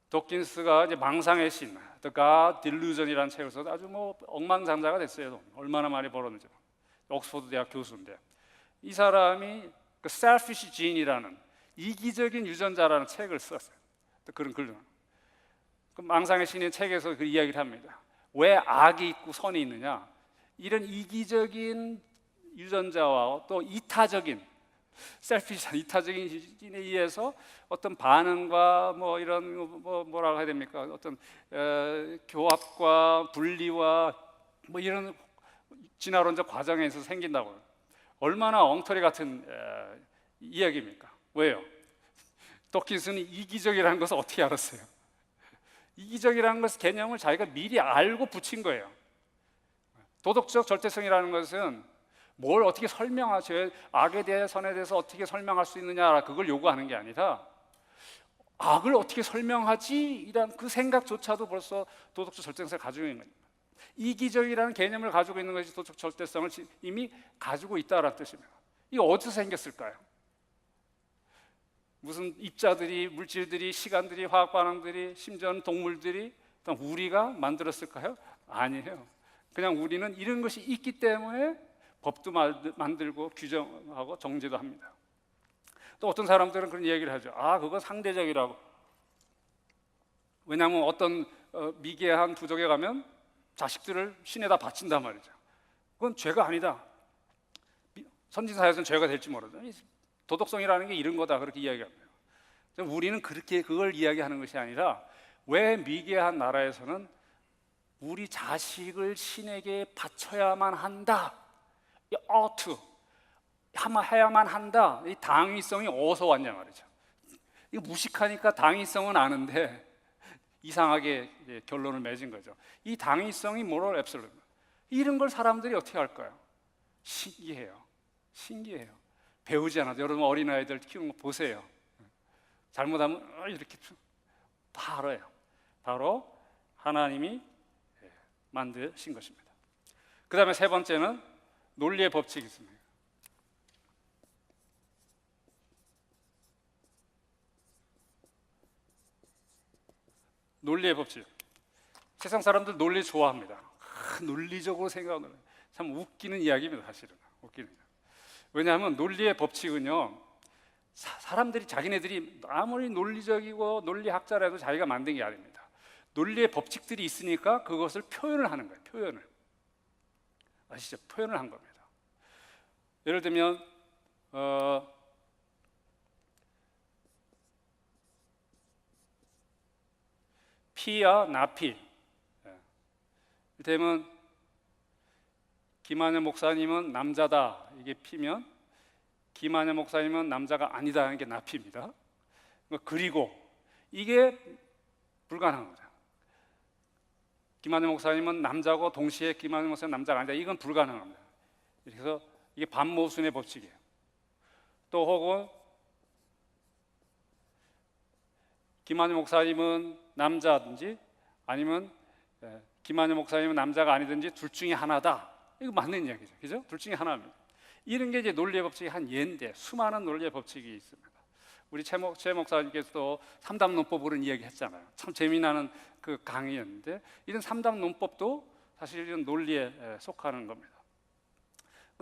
도킨스가 이제 망상의 신, The God Delusion이라는 책을 써서 아주 뭐 억만장자가 됐어요. 얼마나 많이 벌었는지. 옥스퍼드 대학 교수인데 이 사람이 그 Selfish Gene이라는 이기적인 유전자라는 책을 썼어요. 그런 글을. 그 망상의 신의 책에서 그 이야기를 합니다. 왜 악이 있고 선이 있느냐? 이런 이기적인 유전자와 또 이타적인 이타적인 유전에 의해서 어떤 반응과 뭐 이런 뭐라고 해야 됩니까? 어떤 교합과 분리와 뭐 이런 진화론적 과정에서 생긴다고요. 얼마나 엉터리 같은 이야기입니까? 왜요? 도킨스는 이기적이라는 것을 어떻게 알았어요? 이기적이라는 것의 개념을 자기가 미리 알고 붙인 거예요. 도덕적 절대성이라는 것은 뭘 어떻게 설명하죠? 악에 대해 선에 대해서 어떻게 설명할 수 있느냐 그걸 요구하는 게 아니라 악을 어떻게 설명하지? 이란 그 생각조차도 벌써 도덕적 절대성을 가지고 있는 겁니다. 이기적이라는 개념을 가지고 있는 것이 도덕적 절대성을 이미 가지고 있다는 뜻입니다. 이게 어디서 생겼을까요? 무슨 입자들이, 물질들이, 시간들이, 화학 반응들이, 심지어는 동물들이, 우리가 만들었을까요? 아니에요. 그냥 우리는 이런 것이 있기 때문에 법도 만들고 규정하고 정제도 합니다. 또 어떤 사람들은 그런 얘기를 하죠. 그건 상대적이라고. 왜냐하면 어떤 미개한 부족에 가면 자식들을 신에다 바친단 말이죠. 그건 죄가 아니다. 선진사회에서는 죄가 될지 모르죠. 도덕성이라는 게 이런 거다 그렇게 이야기합니다. 우리는 그렇게 그걸 이야기하는 것이 아니라 왜 미개한 나라에서는 우리 자식을 신에게 바쳐야만 한다. ought to 해야만 한다. 이 당위성이 어디서 왔냐 말이죠. 이거 무식하니까 당위성은 아는데 이상하게 이제 결론을 맺은 거죠. 이 당위성이 모럴 앱솔루트. 이런 걸 사람들이 어떻게 할까요? 신기해요. 신기해요. 배우지 않아도 여러분 어린아이들 키우는 거 보세요. 잘못하면 이렇게 다 알아요. 바로 하나님이 만드신 것입니다. 그 다음에 세 번째는 논리의 법칙이 있습니다. 논리의 법칙. 세상 사람들 논리 좋아합니다. 논리적으로 생각하는 참 웃기는 이야기입니다. 사실은 웃기는. 왜냐하면 논리의 법칙은요, 사람들이 자기네들이 아무리 논리적이고 논리학자라도 자기가 만든 게 아닙니다. 논리의 법칙들이 있으니까 그것을 표현을 하는 거예요. 표현을. 아시죠? 표현을 한 겁니다. 예를 들면 피야 나피. 이를테면 김한현 목사님은 남자다, 이게 피면 김한현 목사님은 남자가 아니다 하는 게 나피입니다. 그리고 이게 불가능한 거죠. 김한현 목사님은 남자고 동시에 김한현 목사님은 남자가 아니다, 이건 불가능합니다. 그래서 이게 반모순의 법칙이에요. 또 혹은 김한현 목사님은 남자든지 아니면 김한현 목사님은 남자가 아니든지 둘 중에 하나다, 이거 맞는 이야기죠. 그죠? 둘 중에 하나입니다. 이런 게 이제 논리의 법칙이 한 예인데 수많은 논리의 법칙이 있습니다. 우리 최 목사님께서도 삼답 논법으로 이야기했잖아요. 참 재미나는 그 강의였는데 이런 삼답 논법도 사실 이런 논리에 속하는 겁니다.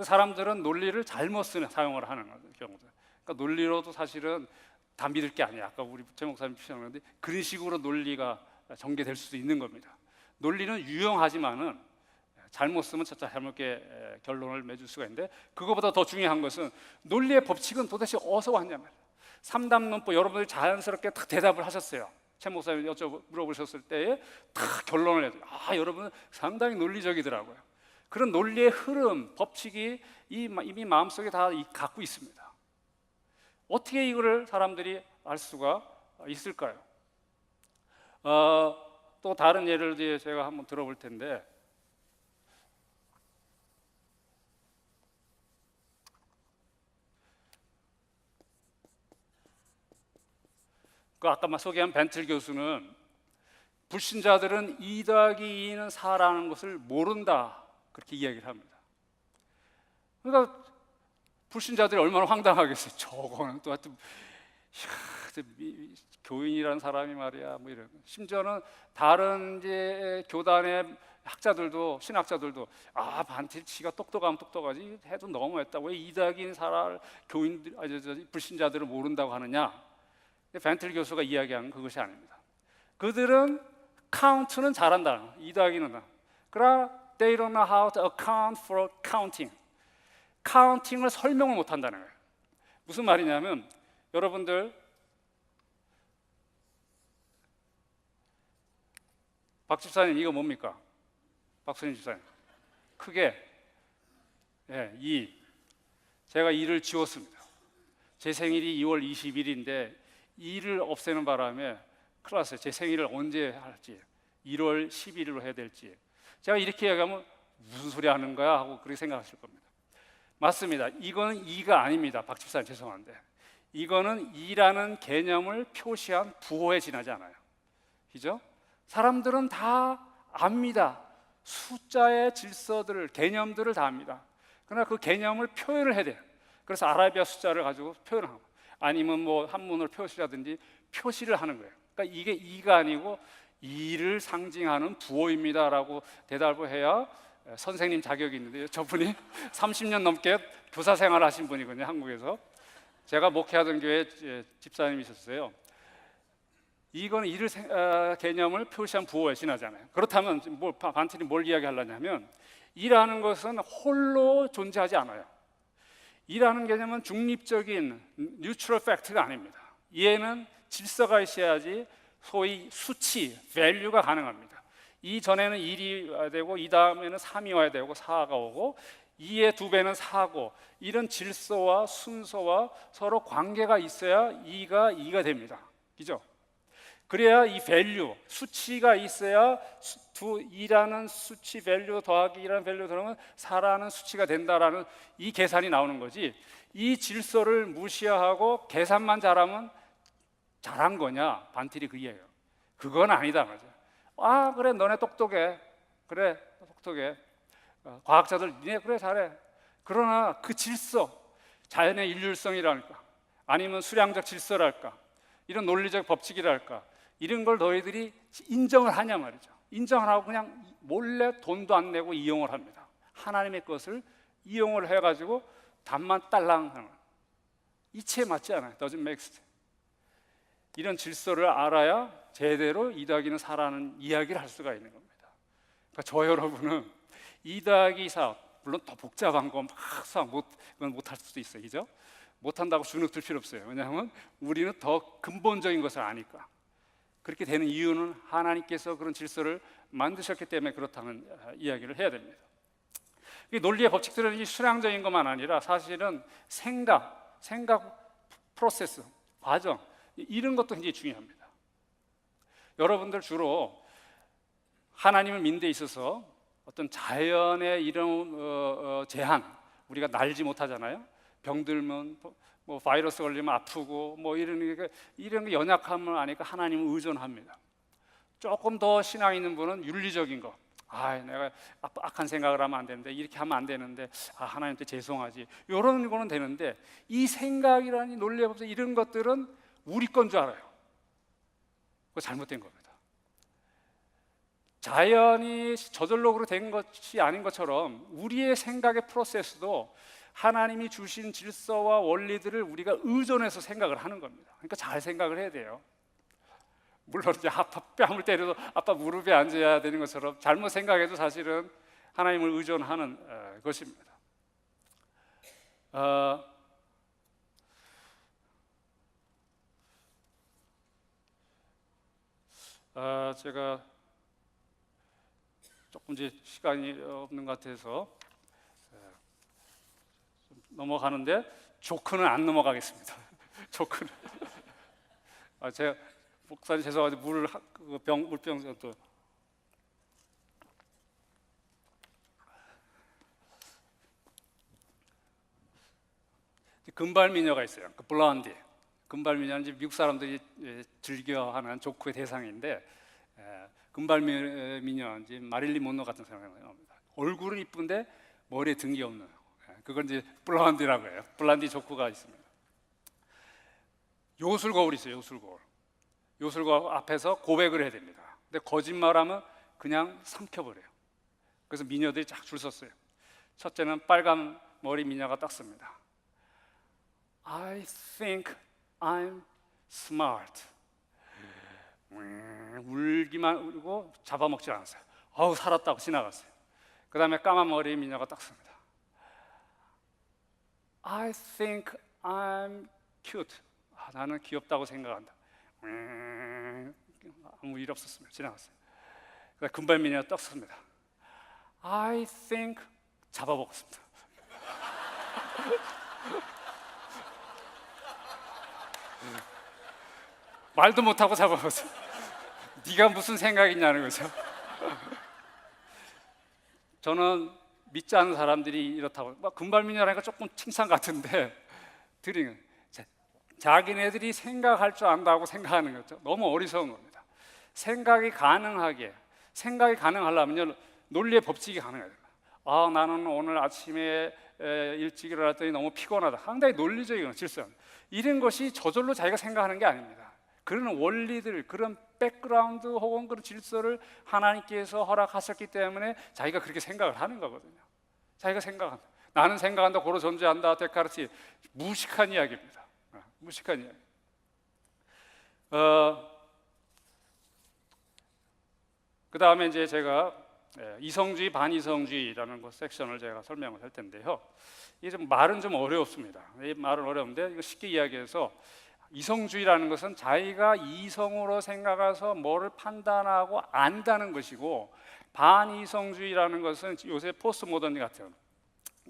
사람들은 논리를 잘못 사용을 하는 경우들. 그러니까 논리로도 사실은 다 믿을 게 아니에요. 아까 우리 최 목사님 표현하는데 그런 식으로 논리가 전개될 수도 있는 겁니다. 논리는 유용하지만은 잘못 쓰면 잘못게 결론을 맺을 수가 있는데, 그거보다 더 중요한 것은 논리의 법칙은 도대체 어디서 왔냐 말이에요. 삼답론법 여러분들이 자연스럽게 딱 대답을 하셨어요. 최 목사님 물어보셨을 때에 다 결론을 내요. 여러분은 상당히 논리적이더라고요. 그런 논리의 흐름, 법칙이 이미 마음속에 다 갖고 있습니다. 어떻게 이거를 사람들이 알 수가 있을까요? 또 다른 예를 들어 제가 한번 들어볼 텐데, 그 아까 소개한 벤틀 교수는 불신자들은 2 더하기 2는 4라는 것을 모른다, 그렇게 이야기를 합니다. 그러니까 불신자들이 얼마나 황당하겠어요. 저거는 또 하여튼 교인이라는 사람이 말이야, 뭐 이런. 심지어는 다른 이제 교단의 학자들도, 신학자들도 반틸 지가 똑똑하면 똑똑하지 해도 너무했다, 왜 2 더하기 2는 4를 교인들, 불신자들은 모른다고 하느냐. 벤틀 교수가 이야기하는 그것이 아닙니다. 그들은 카운트는 잘한다, 2 더하기는. 그러나 they don't know how to account for counting. 카운팅을 설명을 못한다는 거예요. 무슨 말이냐면, 여러분들 박 집사님 이거 뭡니까? 박선희 집사님 크게 2. 제가 2를 지웠습니다. 제 생일이 2월 20일인데 2를 없애는 바람에 큰일 났어요. 제 생일을 언제 할지, 1월 11일로 해야 될지. 제가 이렇게 얘기하면 무슨 소리 하는 거야 하고 그렇게 생각하실 겁니다. 맞습니다. 이거는 2가 아닙니다. 박 집사님 죄송한데, 이거는 2라는 개념을 표시한 부호에 지나지 않아요. 그죠? 사람들은 다 압니다. 숫자의 질서들을, 개념들을 다 압니다. 그러나 그 개념을 표현을 해야 돼요. 그래서 아라비아 숫자를 가지고 표현을 하고, 아니면 뭐 한문을 표시라든지 표시를 하는 거예요. 그러니까 이게 2가 아니고 2를 상징하는 부호입니다라고 대답을 해야 선생님 자격이 있는데요. 저분이 30년 넘게 교사 생활을 하신 분이거든요, 한국에서. 제가 목회하던 교회 집사님이셨어요. 이거는 2를 개념을 표시한 부호에 지나잖아요. 그렇다면 반틀이 뭘 이야기하려냐면, 2라는 것은 홀로 존재하지 않아요. 2라는 개념은 중립적인 뉴트럴 팩트가 아닙니다. 얘는 질서가 있어야지 소위 수치, value가 가능합니다. 이 전에는 1이 와야 되고, 이 다음에는 3이 와야 되고, 4가 오고, 이의 두 배는 사고, 이런 질서와 순서와 서로 관계가 있어야 이가 됩니다. 그죠? 그래야 이 밸류, 수치가 있어야 이라는 수치 밸류 더하기 이라는 밸류 들어가면 4라는 수치가 된다라는 이 계산이 나오는 거지. 이 질서를 무시하고 계산만 잘하면 잘한 거냐? 반틸이 그 이야기예요. 그건 아니다 말이죠. 아, 그래, 너네 똑똑해. 그래, 똑똑해. 과학자들 니네 그래 잘해. 그러나 그 질서, 자연의 일률성이랄까, 아니면 수량적 질서랄까, 이런 논리적 법칙이랄까, 이런 걸 너희들이 인정을 하냐 말이죠. 인정 안 하고 그냥 몰래 돈도 안 내고 이용을 합니다. 하나님의 것을 이용을 해가지고 답만 딸랑 하는 거예요. 이치에 맞지 않아요. doesn't make sense. 이런 질서를 알아야 제대로 2 더하기는 4라는 이야기를 할 수가 있는 겁니다. 그러니까 저 여러분은 2 더하기 4, 물론 더 복잡한 거 막 그건 못할 수도 있어요. 그죠? 못한다고 주눅들 필요 없어요. 왜냐하면 우리는 더 근본적인 것을 아니까. 그렇게 되는 이유는 하나님께서 그런 질서를 만드셨기 때문에 그렇다는 이야기를 해야 됩니다. 이 논리의 법칙들은 이 수량적인 것만 아니라 사실은 생각 프로세스, 과정, 이런 것도 굉장히 중요합니다. 여러분들 주로 하나님을 믿는 데 있어서 어떤 자연의 이런 제한, 우리가 날지 못하잖아요. 병들면 뭐 바이러스 걸리면 아프고 뭐 이런 게 연약함을 아니까 하나님을 의존합니다. 조금 더 신앙 있는 분은 윤리적인 거, 내가 악한 생각을 하면 안 되는데, 이렇게 하면 안 되는데, 하나님한테 죄송하지, 이런 거는 되는데, 이 생각이라니 논리의 법칙 이런 것들은 우리 건 줄 알아요. 그거 잘못된 겁니다. 자연이 저절로 된 것이 아닌 것처럼 우리의 생각의 프로세스도 하나님이 주신 질서와 원리들을 우리가 의존해서 생각을 하는 겁니다. 그러니까 잘 생각을 해야 돼요. 물론 이제 아빠 뺨을 때려도 아빠 무릎에 앉아야 되는 것처럼 잘못 생각해도 사실은 하나님을 의존하는 것입니다. 제가 조금 이제 시간이 없는 것 같아서 넘어가는데, 조크는 안 넘어가겠습니다. 조크는 제가 목사님 죄송한데 물병 또 금발 미녀가 있어요. 그 블론디. 금발 미녀는 이제 미국 사람들이 즐겨하는 조크의 대상인데, 금발 미녀인지 마릴린 몬로 같은 사람이 나옵니다. 얼굴은 이쁜데 머리에 등이 없는, 그건 이제 블론디라고 해요. 블론디 조크가 있습니다. 요술거울이 있어요. 요술거울 앞에서 고백을 해야 됩니다. 근데 거짓말하면 그냥 삼켜버려요. 그래서 미녀들이 쫙 줄 섰어요. 첫째는 빨간 머리 미녀가 딱 씁니다. I think I'm smart. 울기만 울고 잡아먹지 않았어요. 살았다고 지나갔어요. 그 다음에 까만 머리 미녀가 딱 씁니다. I think I'm cute. 나는 귀엽다고 생각한다. 아무 일 없었습니다. 지나갔어요. 그다음 금발 미녀가 딱 씁니다. I think 잡아먹었습니다. 말도 못하고 잡아먹었어요. 네가 무슨 생각이냐는 거죠. 저는 믿지 않는 사람들이 이렇다고, 금발미녀라니까 조금 칭찬 같은데, 자기네들이 생각할 줄 안다고 생각하는 거죠. 너무 어리석은 겁니다. 생각이 가능하려면 논리의 법칙이 가능해야 됩니다. 나는 오늘 아침에 일찍 일어났더니 너무 피곤하다. 상당히 논리적인 질서, 이런 것이 저절로 자기가 생각하는 게 아닙니다. 그런 원리들, 그런 백그라운드 혹은 그런 질서를 하나님께서 허락하셨기 때문에 자기가 그렇게 생각을 하는 거거든요. 자기가 생각한다. 나는 생각한다, 고로 존재한다, 데카르트, 무식한 이야기입니다. 무식한 이야기. 그 다음에 이제 제가 이성주의, 반이성주의라는 그 섹션을 제가 설명을 할 텐데요. 이게 말은 좀 어렵습니다. 이 말은 어려운데 이거 쉽게 이야기해서, 이성주의라는 것은 자기가 이성으로 생각해서 뭐를 판단하고 안다는 것이고, 반이성주의라는 것은 요새 포스트 모던 같은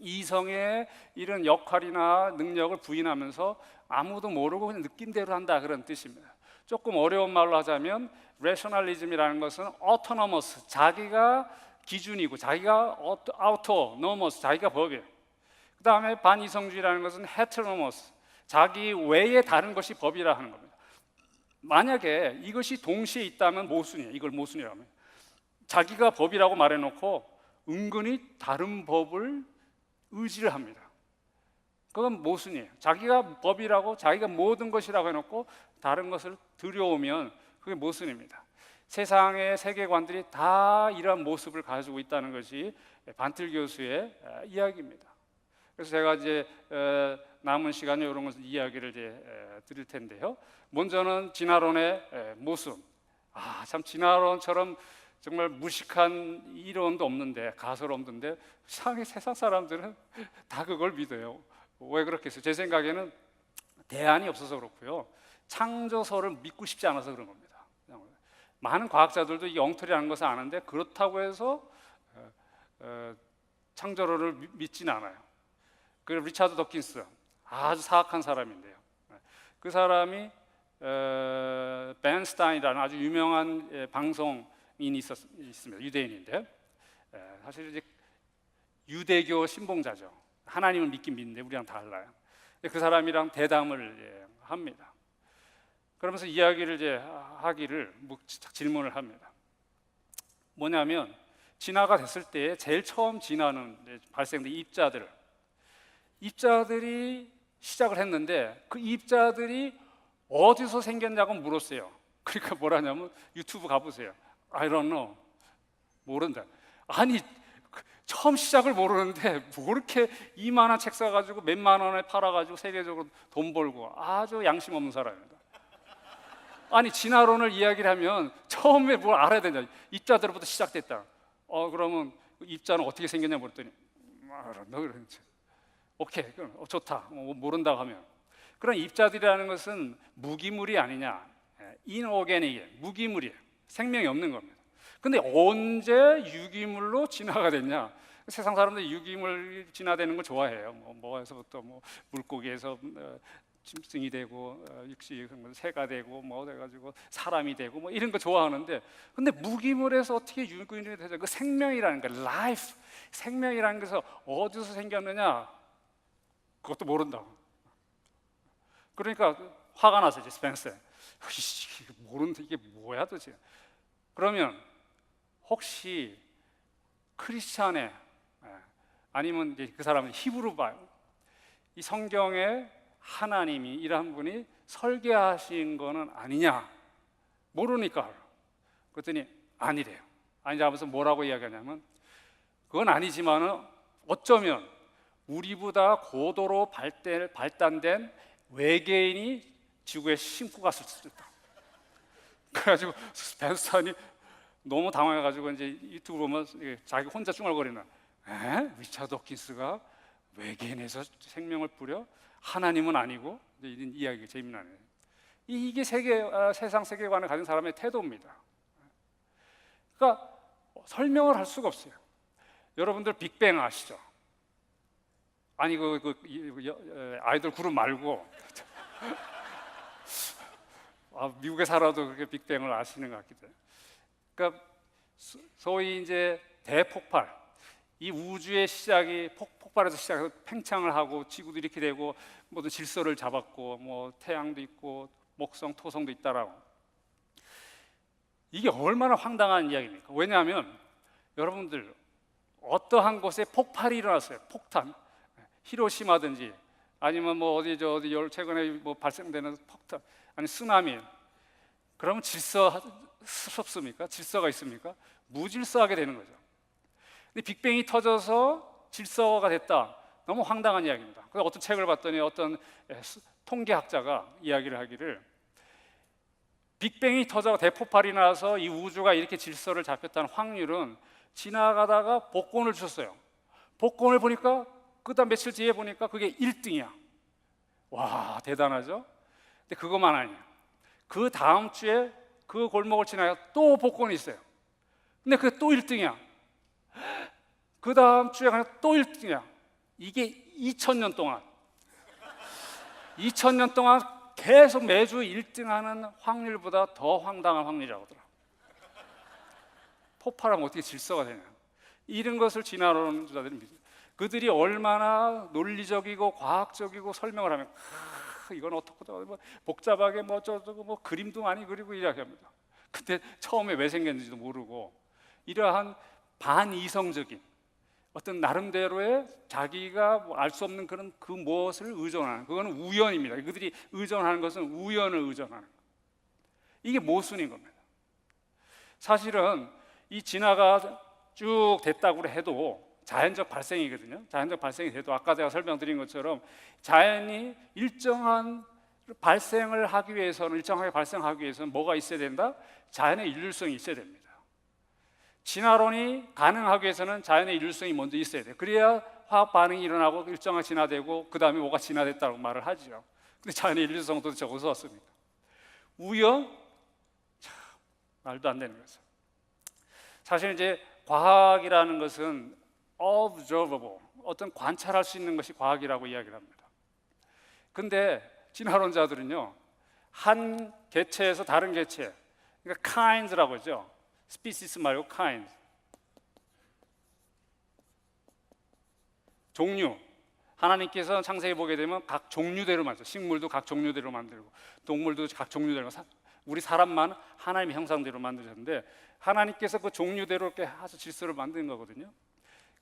이성의 이런 역할이나 능력을 부인하면서 아무도 모르고 그냥 느낌대로 한다, 그런 뜻입니다. 조금 어려운 말로 하자면 rationalism이라는 것은 autonomous, 자기가 기준이고 자기가 autonomous, 자기가 법이에요. 그 다음에 반이성주의라는 것은 heteronomous, 자기 외에 다른 것이 법이라 하는 겁니다. 만약에 이것이 동시에 있다면 모순이에요. 이걸 모순이라고 합니다. 자기가 법이라고 말해놓고 은근히 다른 법을 의지를 합니다. 그건 모순이에요. 자기가 법이라고, 자기가 모든 것이라고 해놓고 다른 것을 들여오면 그게 모순입니다. 세상의 세계관들이 다 이러한 모습을 가지고 있다는 것이 반틀 교수의 이야기입니다. 그래서 제가 이제 남은 시간에 이런 것을 이야기를 이제 드릴 텐데요. 먼저는 진화론의 모순. 참 진화론처럼 정말 무식한 이론도 없는데, 가설 없는데 세상 사람들은 다 그걸 믿어요. 왜 그렇겠어요? 제 생각에는 대안이 없어서 그렇고요. 창조설을 믿고 싶지 않아서 그런 겁니다. 많은 과학자들도 이 엉터리라는 것을 아는데 그렇다고 해서 창조론을 믿지는 않아요. 그 리차드 더킨스, 아주 사악한 사람인데요. 그 사람이 벤 스타인이라는 아주 유명한 방송인이 있습니다. 유대인인데, 사실 이제 유대교 신봉자죠. 하나님을 믿긴 믿는데 우리랑 달라요. 그 사람이랑 대담을 합니다. 그러면서 이야기를 이제 하기를 질문을 합니다. 뭐냐면, 진화가 됐을 때 제일 처음 진화는 발생된 입자들이 시작을 했는데 그 입자들이 어디서 생겼냐고 물었어요. 그러니까 뭐라냐면, 유튜브 가보세요. I don't know. 모른다. 아니, 처음 시작을 모르는데 뭐 이렇게 이만한 책 사가지고 몇만 원에 팔아가지고 세계적으로 돈 벌고, 아주 양심 없는 사람입니다. 아니, 진화론을 이야기를 하면 처음에 뭘 알아야 되냐. 입자들부터 시작됐다. 그러면 입자는 어떻게 생겼냐 물었더니 너 그러지. 오케이, 그럼 좋다. 모른다고 하면, 그런 입자들이라는 것은 무기물이 아니냐, 이노게닉이에요. 무기물이에요. 생명이 없는 겁니다. 근데 언제 유기물로 진화가 됐냐? 세상 사람들이 유기물 진화되는 걸 좋아해요. 뭐에서부터 물고기에서 짐승이 되고, 육식 새가 되고, 돼가지고 사람이 되고, 이런 거 좋아하는데, 근데 무기물에서 어떻게 유기물이 되죠? 그 생명이라는 거, life, 생명이라는 것은 어디서 생겼느냐? 그것도 모른다고. 그러니까 화가 나서 스펜서, 모르는데 이게 뭐야 도대체? 그러면 혹시 크리스찬의, 아니면 이제 그 사람은 히브리 바이블, 이 성경에 하나님이 이러한 분이 설계하신 거는 아니냐? 모르니까. 그랬더니 아니래요. 아니자 하면서 뭐라고 이야기하냐면, 그건 아니지만은 어쩌면 우리보다 고도로 발달된 외계인이 지구에 심고 갔을 수도 있다. 그래가지고 벤스탄이 너무 당황해가지고 이제 유튜브 보면 자기 혼자 중얼거리는, 리차드 호킨스가 외계인에서 생명을 뿌려? 하나님은 아니고? 이런 이야기가 재미나네요. 이게 세상 세계관을 가진 사람의 태도입니다. 그러니까 설명을 할 수가 없어요. 여러분들 빅뱅 아시죠? 아니 아이돌 그룹 말고 미국에 살아도 그렇게 빅뱅을 아시는 것 같기도 해요. 그러니까 소위 이제 대폭발, 이 우주의 시작이 폭발에서 시작해서 팽창을 하고 지구도 이렇게 되고 모든 질서를 잡았고 태양도 있고 목성, 토성도 있다라고. 이게 얼마나 황당한 이야기입니까? 왜냐하면 여러분들, 어떠한 곳에 폭발이 일어났어요. 폭탄, 히로시마든지 아니면 어디 최근에 발생되는 폭탄, 아니 쓰나미. 그러면 질서스럽습니까? 질서가 있습니까? 무질서하게 되는 거죠. 근데 빅뱅이 터져서 질서가 됐다. 너무 황당한 이야기입니다. 그래서 어떤 책을 봤더니 어떤 통계학자가 이야기를 하기를, 빅뱅이 터져 대폭발이 나서 이 우주가 이렇게 질서를 잡혔다는 확률은 지나가다가 복권을 주셨어요. 복권을 보니까 그다음 며칠 뒤에 보니까 그게 1등이야. 와, 대단하죠? 근데 그것만 아니야. 그 다음 주에 그 골목을 지나가 또 복권이 있어요. 근데 그게 또 1등이야. 그 다음 주에 가면 또 1등이야. 이게 2000년 동안 계속 매주 1등하는 확률보다 더 황당한 확률이라고 하더라고요. 폭발하면 어떻게 질서가 되냐. 이런 것을 진화론자들이 믿어요. 그들이 얼마나 논리적이고 과학적이고 설명을 하면 이건 어떻게 뭐 복잡하게 뭐 어쩌고 뭐 그림도 많이 그리고 이야기합니다. 근데 처음에 왜 생겼는지도 모르고 이러한 반이성적인 어떤 나름대로의 자기가 알 수 없는 그런 그 무엇을 의존하는, 그거는 우연입니다. 그들이 의존하는 것은 우연을 의존하는 것. 이게 모순인 겁니다. 사실은 이 진화가 쭉 됐다고 해도 자연적 발생이거든요. 자연적 발생이 돼도 아까 제가 설명드린 것처럼 자연이 일정한 발생을 하기 위해서는, 일정하게 발생하기 위해서는 뭐가 있어야 된다? 자연의 일률성이 있어야 됩니다. 진화론이 가능하기 위해서는 자연의 일률성이 먼저 있어야 돼요. 그래야 화학 반응이 일어나고 일정하게 진화되고 그 다음에 뭐가 진화됐다고 말을 하죠. 근데 자연의 일률성은 도대체 어디서 왔습니까? 우연? 참, 말도 안 되는 거죠. 사실 이제 과학이라는 것은 observable, 어떤 관찰할 수 있는 것이 과학이라고 이야기를 합니다. 근데 진화론자들은요, 한 개체에서 다른 개체, 그러니까 kinds라고 하죠. species 말고 kinds, 종류. 하나님께서 창세기 보게 되면 각 종류대로 만들죠. 식물도 각 종류대로 만들고 동물도 각 종류대로, 우리 사람만 하나님의 형상대로 만드셨는데 하나님께서 그 종류대로 이렇게 해서 질서를 만든 거거든요.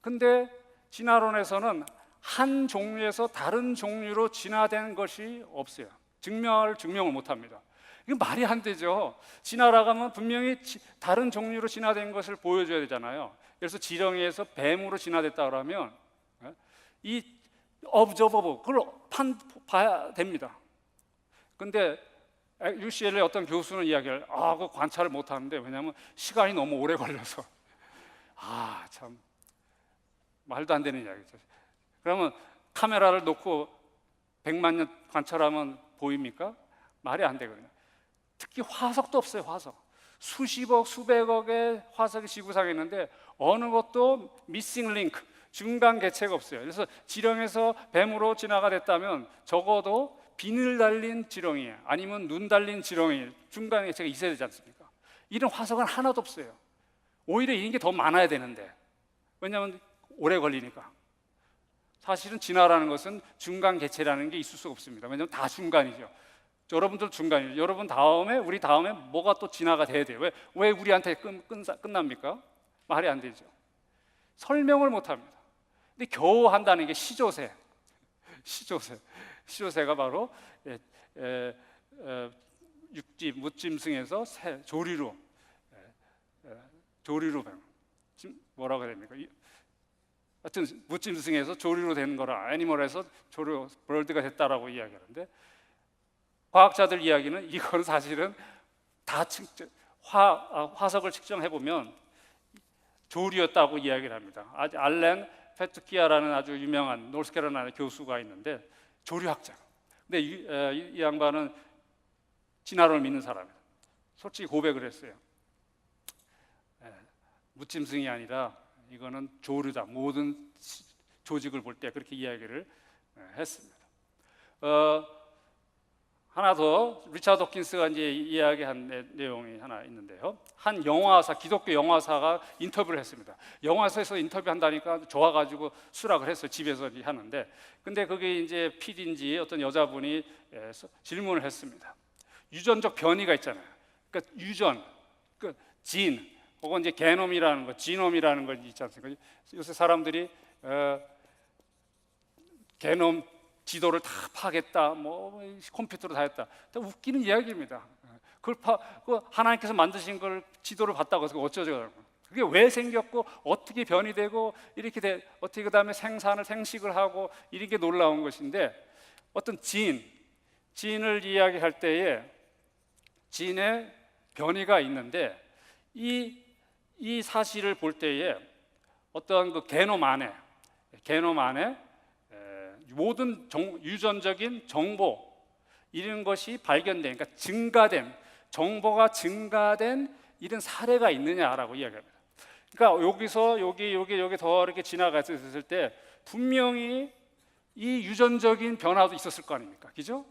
근데 진화론에서는 한 종류에서 다른 종류로 진화된 것이 없어요. 증명을 못합니다. 이거 말이 안 되죠. 진화라고 하면 분명히 다른 종류로 진화된 것을 보여줘야 되잖아요. 그래서 지렁이에서 뱀으로 진화됐다 그러면 이 observable, 그걸 봐야 됩니다. 근데 UCLA의 어떤 교수는 이야기를 그 관찰을 못 하는데, 왜냐하면 시간이 너무 오래 걸려서. 참 말도 안 되는 이야기죠. 그러면 카메라를 놓고 100만 년 관찰하면 보입니까? 말이 안 되거든요. 특히 화석도 없어요. 화석 수십억 수백억의 화석이 지구상에 있는데 어느 것도 미싱 링크, 중간 개체가 없어요. 그래서 지렁에서 뱀으로 진화가 됐다면 적어도 비늘 달린 지렁이 아니면 눈 달린 지렁이, 중간 개체가 있어야 되지 않습니까? 이런 화석은 하나도 없어요. 오히려 이런 게 더 많아야 되는데, 왜냐하면 오래 걸리니까. 사실은 진화라는 것은 중간 개체라는 게 있을 수가 없습니다. 왜냐하면 다 중간이죠. 여러분들 중간이죠. 여러분 다음에, 우리 다음에 뭐가 또 진화가 돼야 돼요. 왜 우리한테 끝납니까? 말이 안 되죠. 설명을 못 합니다. 근데 겨우 한다는 게 시조새. 시조새가 바로 육지 무짐승에서 조리로 뭐라고 해야 됩니까? 하여튼 무짐승에서 조리로 된 거라, 애니멀에서 조류 버드가 됐다라고 이야기하는데, 과학자들 이야기는 이건 사실은 다 화석을 측정해 보면 조류였다고 이야기를 합니다. 알렌 페트키아라는 아주 유명한 노스캐롤라이나 교수가 있는데 조류학자. 근데 이 양반은 진화론을 믿는 사람이에요. 솔직히 고백을 했어요. 무짐승이 아니라 이거는 조류다. 모든 조직을 볼 때 그렇게 이야기를 했습니다. 하나 더, 리차드 호킨스가 이제 이야기한 내용이 하나 있는데요. 한 영화사, 기독교 영화사가 인터뷰를 했습니다. 영화사에서 인터뷰한다니까 좋아가지고 수락을 했어요. 집에서 하는데, 근데 그게 이제 PD인지 어떤 여자분이 질문을 했습니다. 유전적 변이가 있잖아요. 그러니까 유전, 진, 혹은 이제 게놈이라는 거, 지놈이라는 거 있지 않습니까? 요새 사람들이 게놈 지도를 다 파겠다, 뭐 컴퓨터로 다 했다. 웃기는 이야기입니다. 하나님께서 만드신 걸 지도를 봤다고 해서 어쩌죠? 그게 왜 생겼고 어떻게 변이되고 이렇게 어떻게 그 다음에 생식을 하고 이렇게 놀라운 것인데, 어떤 진을 이야기할 때에 진의 변이가 있는데 이 사실을 볼 때에 어떤 그 게놈 안에 모든 유전적인 정보, 이런 것이 발견된, 그러니까 증가된, 정보가 증가된 이런 사례가 있느냐라고 이야기합니다. 그러니까 여기서 여기 더 이렇게 지나갔을 때 분명히 이 유전적인 변화도 있었을 거 아닙니까? 그죠?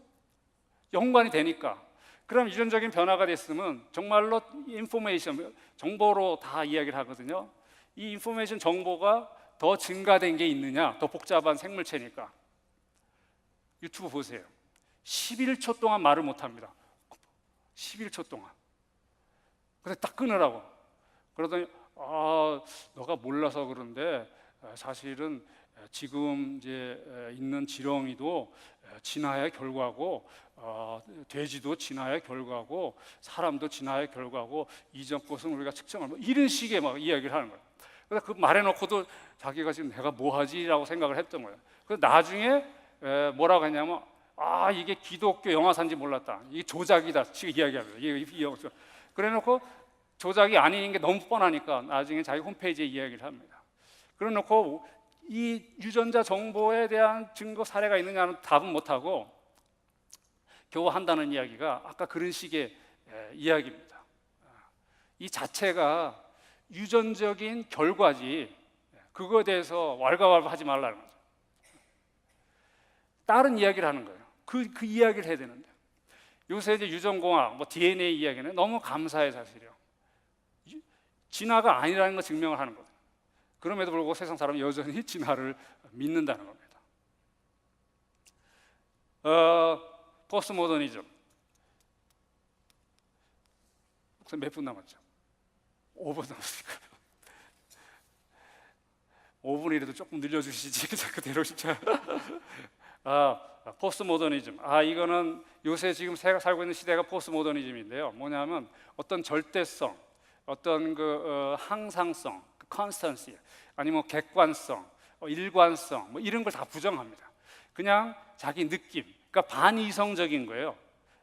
연관이 되니까. 그럼 유전적인 변화가 됐으면 정말로 인포메이션, 정보로 다 이야기를 하거든요. 이 인포메이션 정보가 더 증가된 게 있느냐? 더 복잡한 생물체니까. 유튜브 보세요. 11초 동안 말을 못 합니다. 11초 동안. 근데 딱 끊으라고. 그러더니 너가 몰라서 그런데 사실은 지금 이제 있는 지렁이도 진화의 결과고, 돼지도 진화의 결과고, 사람도 진화의 결과고, 이전 것은 우리가 측정할 이런 식의 막 이야기를 하는 거예요. 그래서 그 말해놓고도 자기가 지금 내가 뭐 하지라고 생각을 했던 거예요. 그래서 나중에 뭐라고 했냐면 이게 기독교 영화사인지 몰랐다. 이게 조작이다. 지금 이야기합니다. 이게 그래놓고 조작이 아닌 게 너무 뻔하니까 나중에 자기 홈페이지에 이야기를 합니다. 그래놓고 이 유전자 정보에 대한 증거 사례가 있느냐는 답은 못하고 겨우 한다는 이야기가 아까 그런 식의 이야기입니다. 이 자체가 유전적인 결과지 그거에 대해서 왈가왈부하지 말라는 거죠. 다른 이야기를 하는 거예요. 그 이야기를 해야 되는데 요새 이제 유전공학, 뭐 DNA 이야기는 너무 감사해 사실이요. 진화가 아니라는 걸 증명을 하는 거예요. 그럼에도 불구하고 세상 사람은 여전히 진화를 믿는다는 겁니다. 포스트 모더니즘. 몇 분 남았죠? 5분 남았으니까 5분이라도 조금 늘려주시지 그대로 진짜. 포스트 모더니즘. 이거는 요새 지금 살고 있는 시대가 포스트 모더니즘인데요. 뭐냐면 어떤 절대성, 어떤 항상성, 컨스턴시, 아니면 객관성, 일관성, 뭐 이런 걸 다 부정합니다. 그냥 자기 느낌, 그러니까 반이성적인 거예요.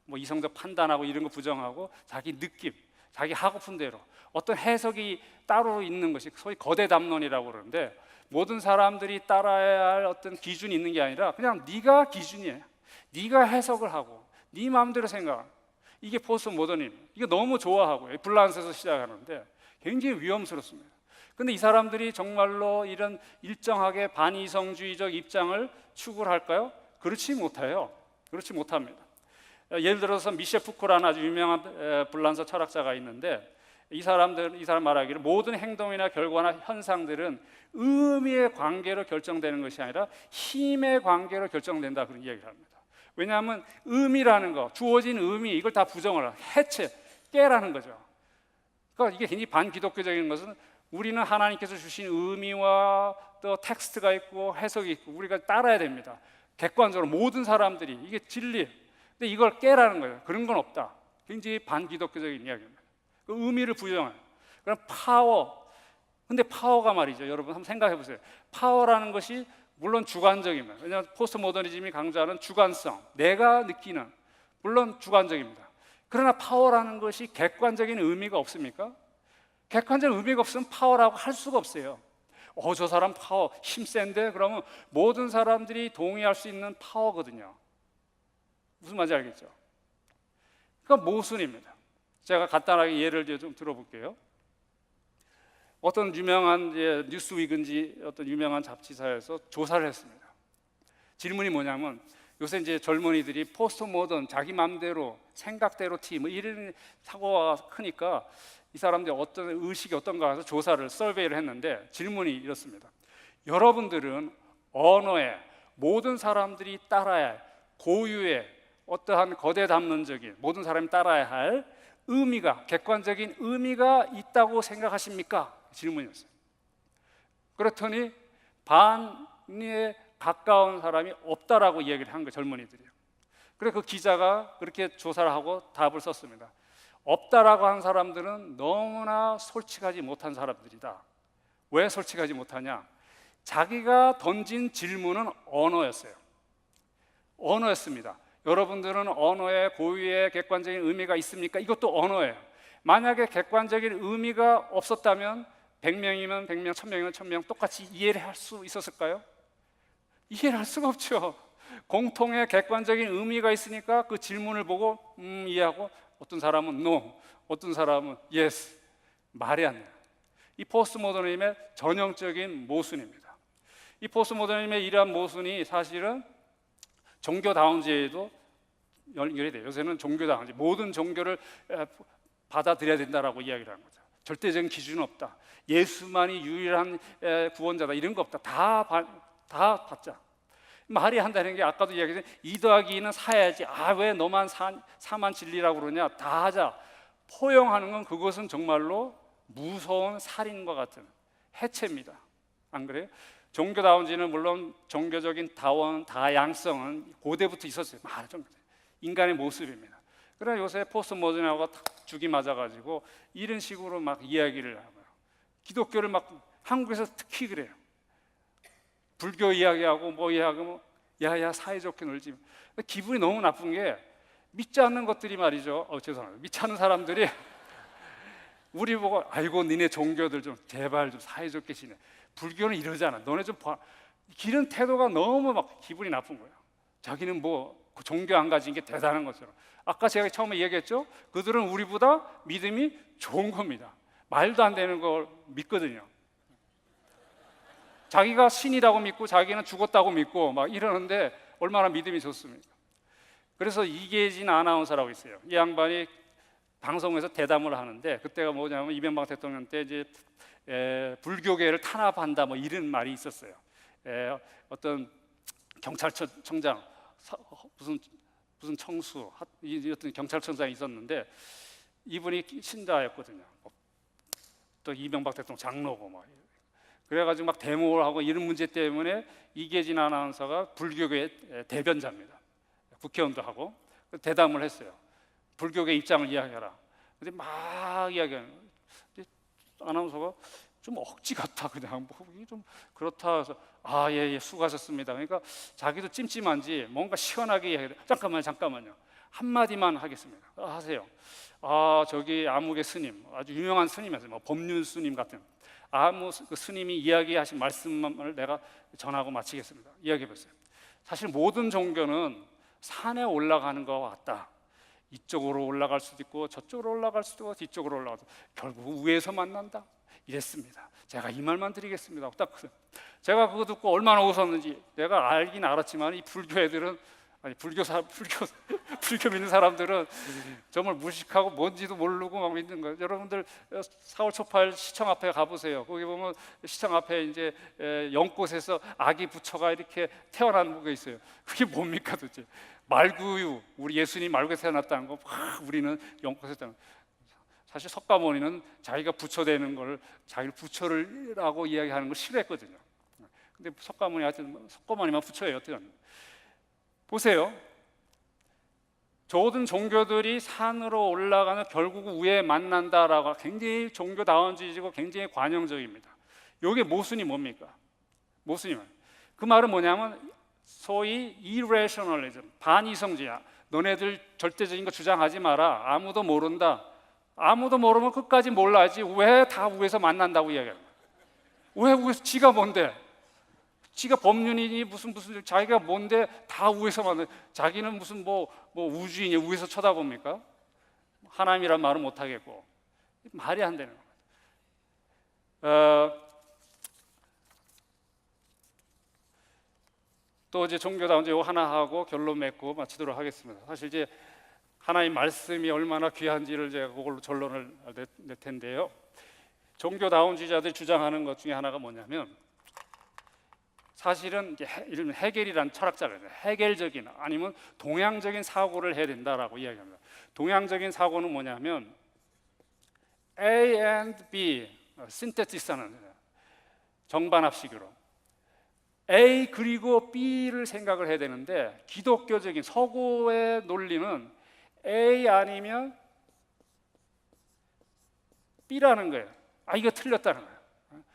뭐 이성적 판단하고 이런 거 부정하고 자기 느낌, 자기 하고픈 대로 어떤 해석이 따로 있는 것이 소위 거대 담론이라고 그러는데 모든 사람들이 따라야 할 어떤 기준이 있는 게 아니라 그냥 네가 기준이에요. 네가 해석을 하고 네 마음대로 생각. 이게 포스트 모더니즘. 이거 너무 좋아하고 불란서에서 시작하는데 굉장히 위험스럽습니다. 근데 이 사람들이 정말로 이런 일정하게 반이성주의적 입장을 추구를 할까요? 그렇지 못해요. 그렇지 못합니다. 예를 들어서 미셸 푸코라는 아주 유명한 불란서 철학자가 있는데 이 사람 말하기를 모든 행동이나 결과나 현상들은 의미의 관계로 결정되는 것이 아니라 힘의 관계로 결정된다, 그런 이야기를 합니다. 왜냐하면 의미라는 거, 주어진 의미, 이걸 다 부정을 해체, 깨라는 거죠. 그러니까 이게 굉장히 반기독교적인 것은 우리는 하나님께서 주신 의미와 또 텍스트가 있고 해석이 있고 우리가 따라야 됩니다. 객관적으로 모든 사람들이 이게 진리. 근데 이걸 깨라는 거예요. 그런 건 없다. 굉장히 반기독교적인 이야기입니다. 그 의미를 부정해요. 그럼 파워. 근데 파워가 말이죠. 여러분 한번 생각해 보세요. 파워라는 것이 물론 주관적입니다. 왜냐하면 포스트 모더니즘이 강조하는 주관성, 내가 느끼는, 물론 주관적입니다. 그러나 파워라는 것이 객관적인 의미가 없습니까? 객관적인 의미가 없으면 파워라고 할 수가 없어요. 저 사람 파워, 힘 센데? 그러면 모든 사람들이 동의할 수 있는 파워거든요. 무슨 말인지 알겠죠? 그러니까 모순입니다. 제가 간단하게 예를 좀 들어볼게요. 어떤 유명한 뉴스위크인지 어떤 유명한 잡지사에서 조사를 했습니다. 질문이 뭐냐면 요새 이제 젊은이들이 포스트 모던, 자기 마음대로 생각대로 뭐 이런 사고가 크니까 이 사람들이 어떤 의식이 어떤가 해서 조사를 서베이를 했는데 질문이 이렇습니다. 여러분들은 언어에 모든 사람들이 따라야 할 고유의 어떠한 거대 담론적인 모든 사람이 따라야 할 의미가, 객관적인 의미가 있다고 생각하십니까? 질문이었어요. 그렇더니 반에 가까운 사람이 없다라고 이야기를 한 거예요, 젊은이들이요. 그래서 그 기자가 그렇게 조사를 하고 답을 썼습니다. 없다라고 한 사람들은 너무나 솔직하지 못한 사람들이다. 왜 솔직하지 못하냐? 자기가 던진 질문은 언어였어요. 언어였습니다. 여러분들은 언어에 고유의 객관적인 의미가 있습니까? 이것도 언어예요. 만약에 객관적인 의미가 없었다면 100명이면 100명, 1000명이면 1000명 똑같이 이해를 할 수 있었을까요? 이해를 할 수가 없죠. 공통의 객관적인 의미가 있으니까 그 질문을 보고 이해하고 어떤 사람은 no, 어떤 사람은 yes. 말이 안 돼요. 이 포스트모더니즘의 전형적인 모순입니다. 이 포스트모더니즘의 이러한 모순이 사실은 종교다원주의에도 연결이 돼요. 요새는 종교다원주의, 모든 종교를 받아들여야 된다라고 이야기를 하는 거죠. 절대적인 기준은 없다. 예수만이 유일한 구원자다. 이런 거 없다. 다 받자. 말이 한다는 게 아까도 이야기했던 2 더하기 2는 4야지. 왜 너만 4만 진리라고 그러냐. 다 하자. 포용하는 건 그것은 정말로 무서운 살인과 같은 해체입니다. 안 그래요? 종교다원주의는 물론 종교적인 다양성은 고대부터 있었어요. 인간의 모습입니다. 그러나 요새 포스트모던하고 탁 죽이 맞아가지고 이런 식으로 막 이야기를 하고요. 기독교를 막 한국에서 특히 그래요. 불교 이야기하고 뭐 이야기하고 야야 사이좋게 놀지. 기분이 너무 나쁜 게 믿지 않는 것들이 말이죠. 죄송합니다. 믿지 않는 사람들이 우리 보고 아이고 니네 종교들 좀 제발 좀 사이좋게 지내. 불교는 이러잖아. 너네 좀 봐. 이런 태도가 너무 막 기분이 나쁜 거예요. 자기는 뭐 종교 안 가진 게 대단한 것처럼. 아까 제가 처음에 얘기했죠. 그들은 우리보다 믿음이 좋은 겁니다. 말도 안 되는 걸 믿거든요. 자기가 신이라고 믿고 자기는 죽었다고 믿고 막 이러는데 얼마나 믿음이 좋습니까? 그래서 이계진 아나운서라고 있어요. 이 양반이 방송에서 대담을 하는데 그때가 뭐냐면 이명박 대통령 때 이제 불교계를 탄압한다 뭐 이런 말이 있었어요. 어떤 경찰청장 무슨 청수 어떤 경찰청장이 있었는데 이분이 신자였거든요. 또 이명박 대통령 장로고 뭐 그래가지고 막 데모를 하고 이런 문제 때문에 이계진 아나운서가 불교계 대변자입니다. 국회의원도 하고 대담을 했어요. 불교계 입장을 이야기해라. 근데 막 이야기하는 거예요. 아나운서가 좀 억지 같다 그냥 좀 그렇다 해서 예 수고하셨습니다. 그러니까 자기도 찜찜한지 뭔가 시원하게 이야기해. 잠깐만요. 한마디만 하겠습니다. 하세요. 저기 아무개 스님 아주 유명한 스님이었어요. 뭐 법륜 스님 같은 그 스님이 이야기하신 말씀을 내가 전하고 마치겠습니다. 이야기해 보세요. 사실 모든 종교는 산에 올라가는 것과 같다. 이쪽으로 올라갈 수도 있고 저쪽으로 올라갈 수도 있고 뒤쪽으로 올라가서 결국 위에서 만난다 이랬습니다. 제가 이 말만 드리겠습니다. 딱 제가 그거 듣고 얼마나 웃었는지 내가 알긴 알았지만 이 불교 애들은 불교 믿는 사람들은 정말 무식하고 뭔지도 모르고 막 믿는 거예요. 여러분들 4월 초팔 시청 앞에 가보세요. 거기 보면 시청 앞에 이제 연꽃에서 아기 부처가 이렇게 태어나는 게 있어요. 그게 뭡니까 도대체? 말구유, 우리 예수님 말구에서 태어났다는 거 우리는 연꽃에서 태어났다. 사실 석가모니는 자기가 부처 되는 걸 자기를 부처라고 이야기하는 걸 싫어했거든요. 근데 석가모니 하여튼 석가모니만 부처예요. 어떻게 보세요. 모든 종교들이 산으로 올라가는 결국 위에 만난다라고 굉장히 종교다원주의이고 굉장히 관용적입니다. 이게 모순이 뭡니까? 그 말은 뭐냐면 소위 irrationalism, 반이성주의야. 너네들 절대적인 거 주장하지 마라. 아무도 모른다. 아무도 모르면 끝까지 몰라야지. 왜 다 위에서 만난다고 이야기하는 거야? 왜 위에서 지가 뭔데? 지가 법륜이니 무슨 자기가 뭔데 다 위에서 만나. 자기는 무슨 뭐 우주이니 위에서 쳐다봅니까? 하나님이란 말은 못 하겠고 말이 안 되는 거예요. 또 이제 종교다운제 하나 하고 결론 맺고 마치도록 하겠습니다. 사실 이제 하나님 말씀이 얼마나 귀한지를 제가 그걸로 결론을 낼 텐데요. 종교다운주의자들이 주장하는 것 중에 하나가 뭐냐면 사실은 이런 헤겔이라는 철학자가 있어요. 헤겔적인 아니면 동양적인 사고를 해야 된다라고 이야기합니다. 동양적인 사고는 뭐냐면 A and B 신테시스하는 정반합식으로 A 그리고 B를 생각을 해야 되는데 기독교적인 서구의 논리는 A 아니면 B라는 거예요. 이거 틀렸다는 거예요.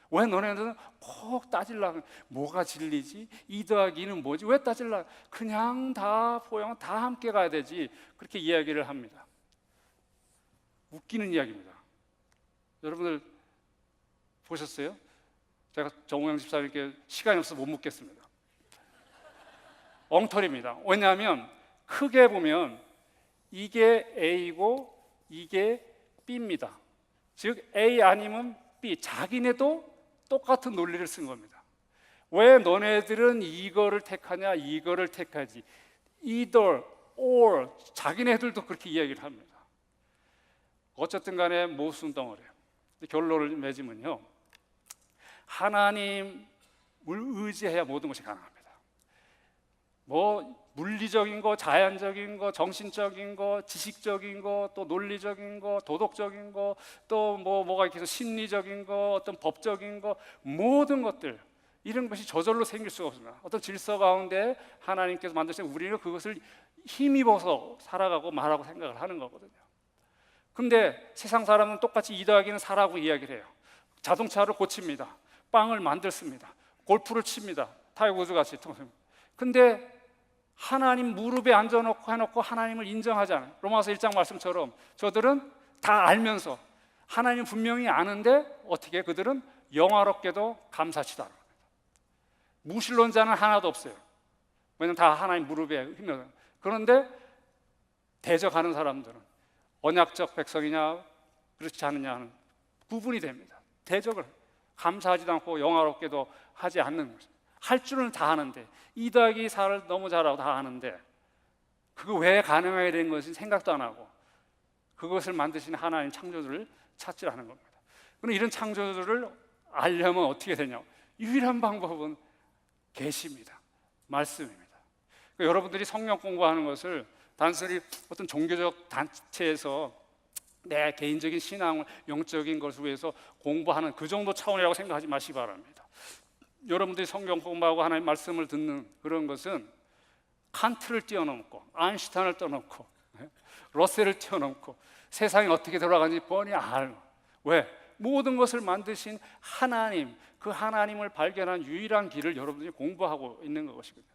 왜 너네들은 꼭 따질라? 뭐가 진리지? 2 더하기 2는 뭐지? 왜 따질라? 그냥 다 포용, 다 함께 가야 되지. 그렇게 이야기를 합니다. 웃기는 이야기입니다. 여러분들 보셨어요? 제가 정우영 집사님께 시간이 없어서 못 묻겠습니다. 엉터리입니다. 왜냐하면 크게 보면 이게 A고 이게 B입니다. 즉 A 아니면 B, 자기네도 똑같은 논리를 쓴 겁니다. 왜 너네들은 이거를 택하냐, 이거를 택하지? either or, 자기네들도 그렇게 이야기를 합니다. 어쨌든 간에 모순 덩어리예요. 결론을 맺으면요, 하나님을 의지해야 모든 것이 가능합니다. 뭐 물리적인 거, 자연적인 거, 정신적인 거, 지식적인 거, 또 논리적인 거, 도덕적인 거, 또 뭐가 이렇게 해서 심리적인 거, 어떤 법적인 거, 모든 것들, 이런 것이 저절로 생길 수가 없습니다. 어떤 질서 가운데 하나님께서 만드신 우리는 그것을 힘입어서 살아가고 말하고 생각을 하는 거거든요. 근데 세상 사람은 똑같이 2 더하기는 4라고 이야기를 해요. 자동차를 고칩니다. 빵을 만들습니다. 골프를 칩니다. 타이거우즈 같이. 근데 하나님 무릎에 앉아놓고 해놓고 하나님을 인정하지 않아요. 로마서 1장 말씀처럼 저들은 다 알면서 하나님 분명히 아는데 어떻게 그들은 영화롭게도 감사치도 않아요. 무신론자는 하나도 없어요. 왜냐하면 다 하나님 무릎에 힘을. 그런데 대적하는 사람들은 언약적 백성이냐 그렇지 않느냐 하는 구분이 됩니다. 대적을 감사하지도 않고 영화롭게도 하지 않는 거죠. 할 줄은 다 하는데 2 더하기 4를 너무 잘하고 다 하는데 그거 왜 가능하게 된 것인지 생각도 안 하고 그것을 만드신 하나님 창조주를 찾지 않은 겁니다. 그럼 이런 창조주를 알려면 어떻게 되냐? 유일한 방법은 계시입니다. 말씀입니다. 그러니까 여러분들이 성경 공부하는 것을 단순히 어떤 종교적 단체에서 내 개인적인 신앙을 영적인 것을 위해서 공부하는 그 정도 차원이라고 생각하지 마시기 바랍니다. 여러분들이 성경 공부하고 하나님 말씀을 듣는 그런 것은 칸트를 뛰어넘고 아인슈타인을 뛰어넘고 러셀을 뛰어넘고 세상이 어떻게 돌아가는지 뻔히 알고, 왜? 모든 것을 만드신 하나님, 그 하나님을 발견한 유일한 길을 여러분들이 공부하고 있는 것이거든요.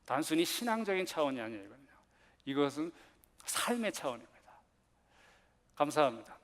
단순히 신앙적인 차원이 아니에요. 이것은 삶의 차원입니다. 감사합니다.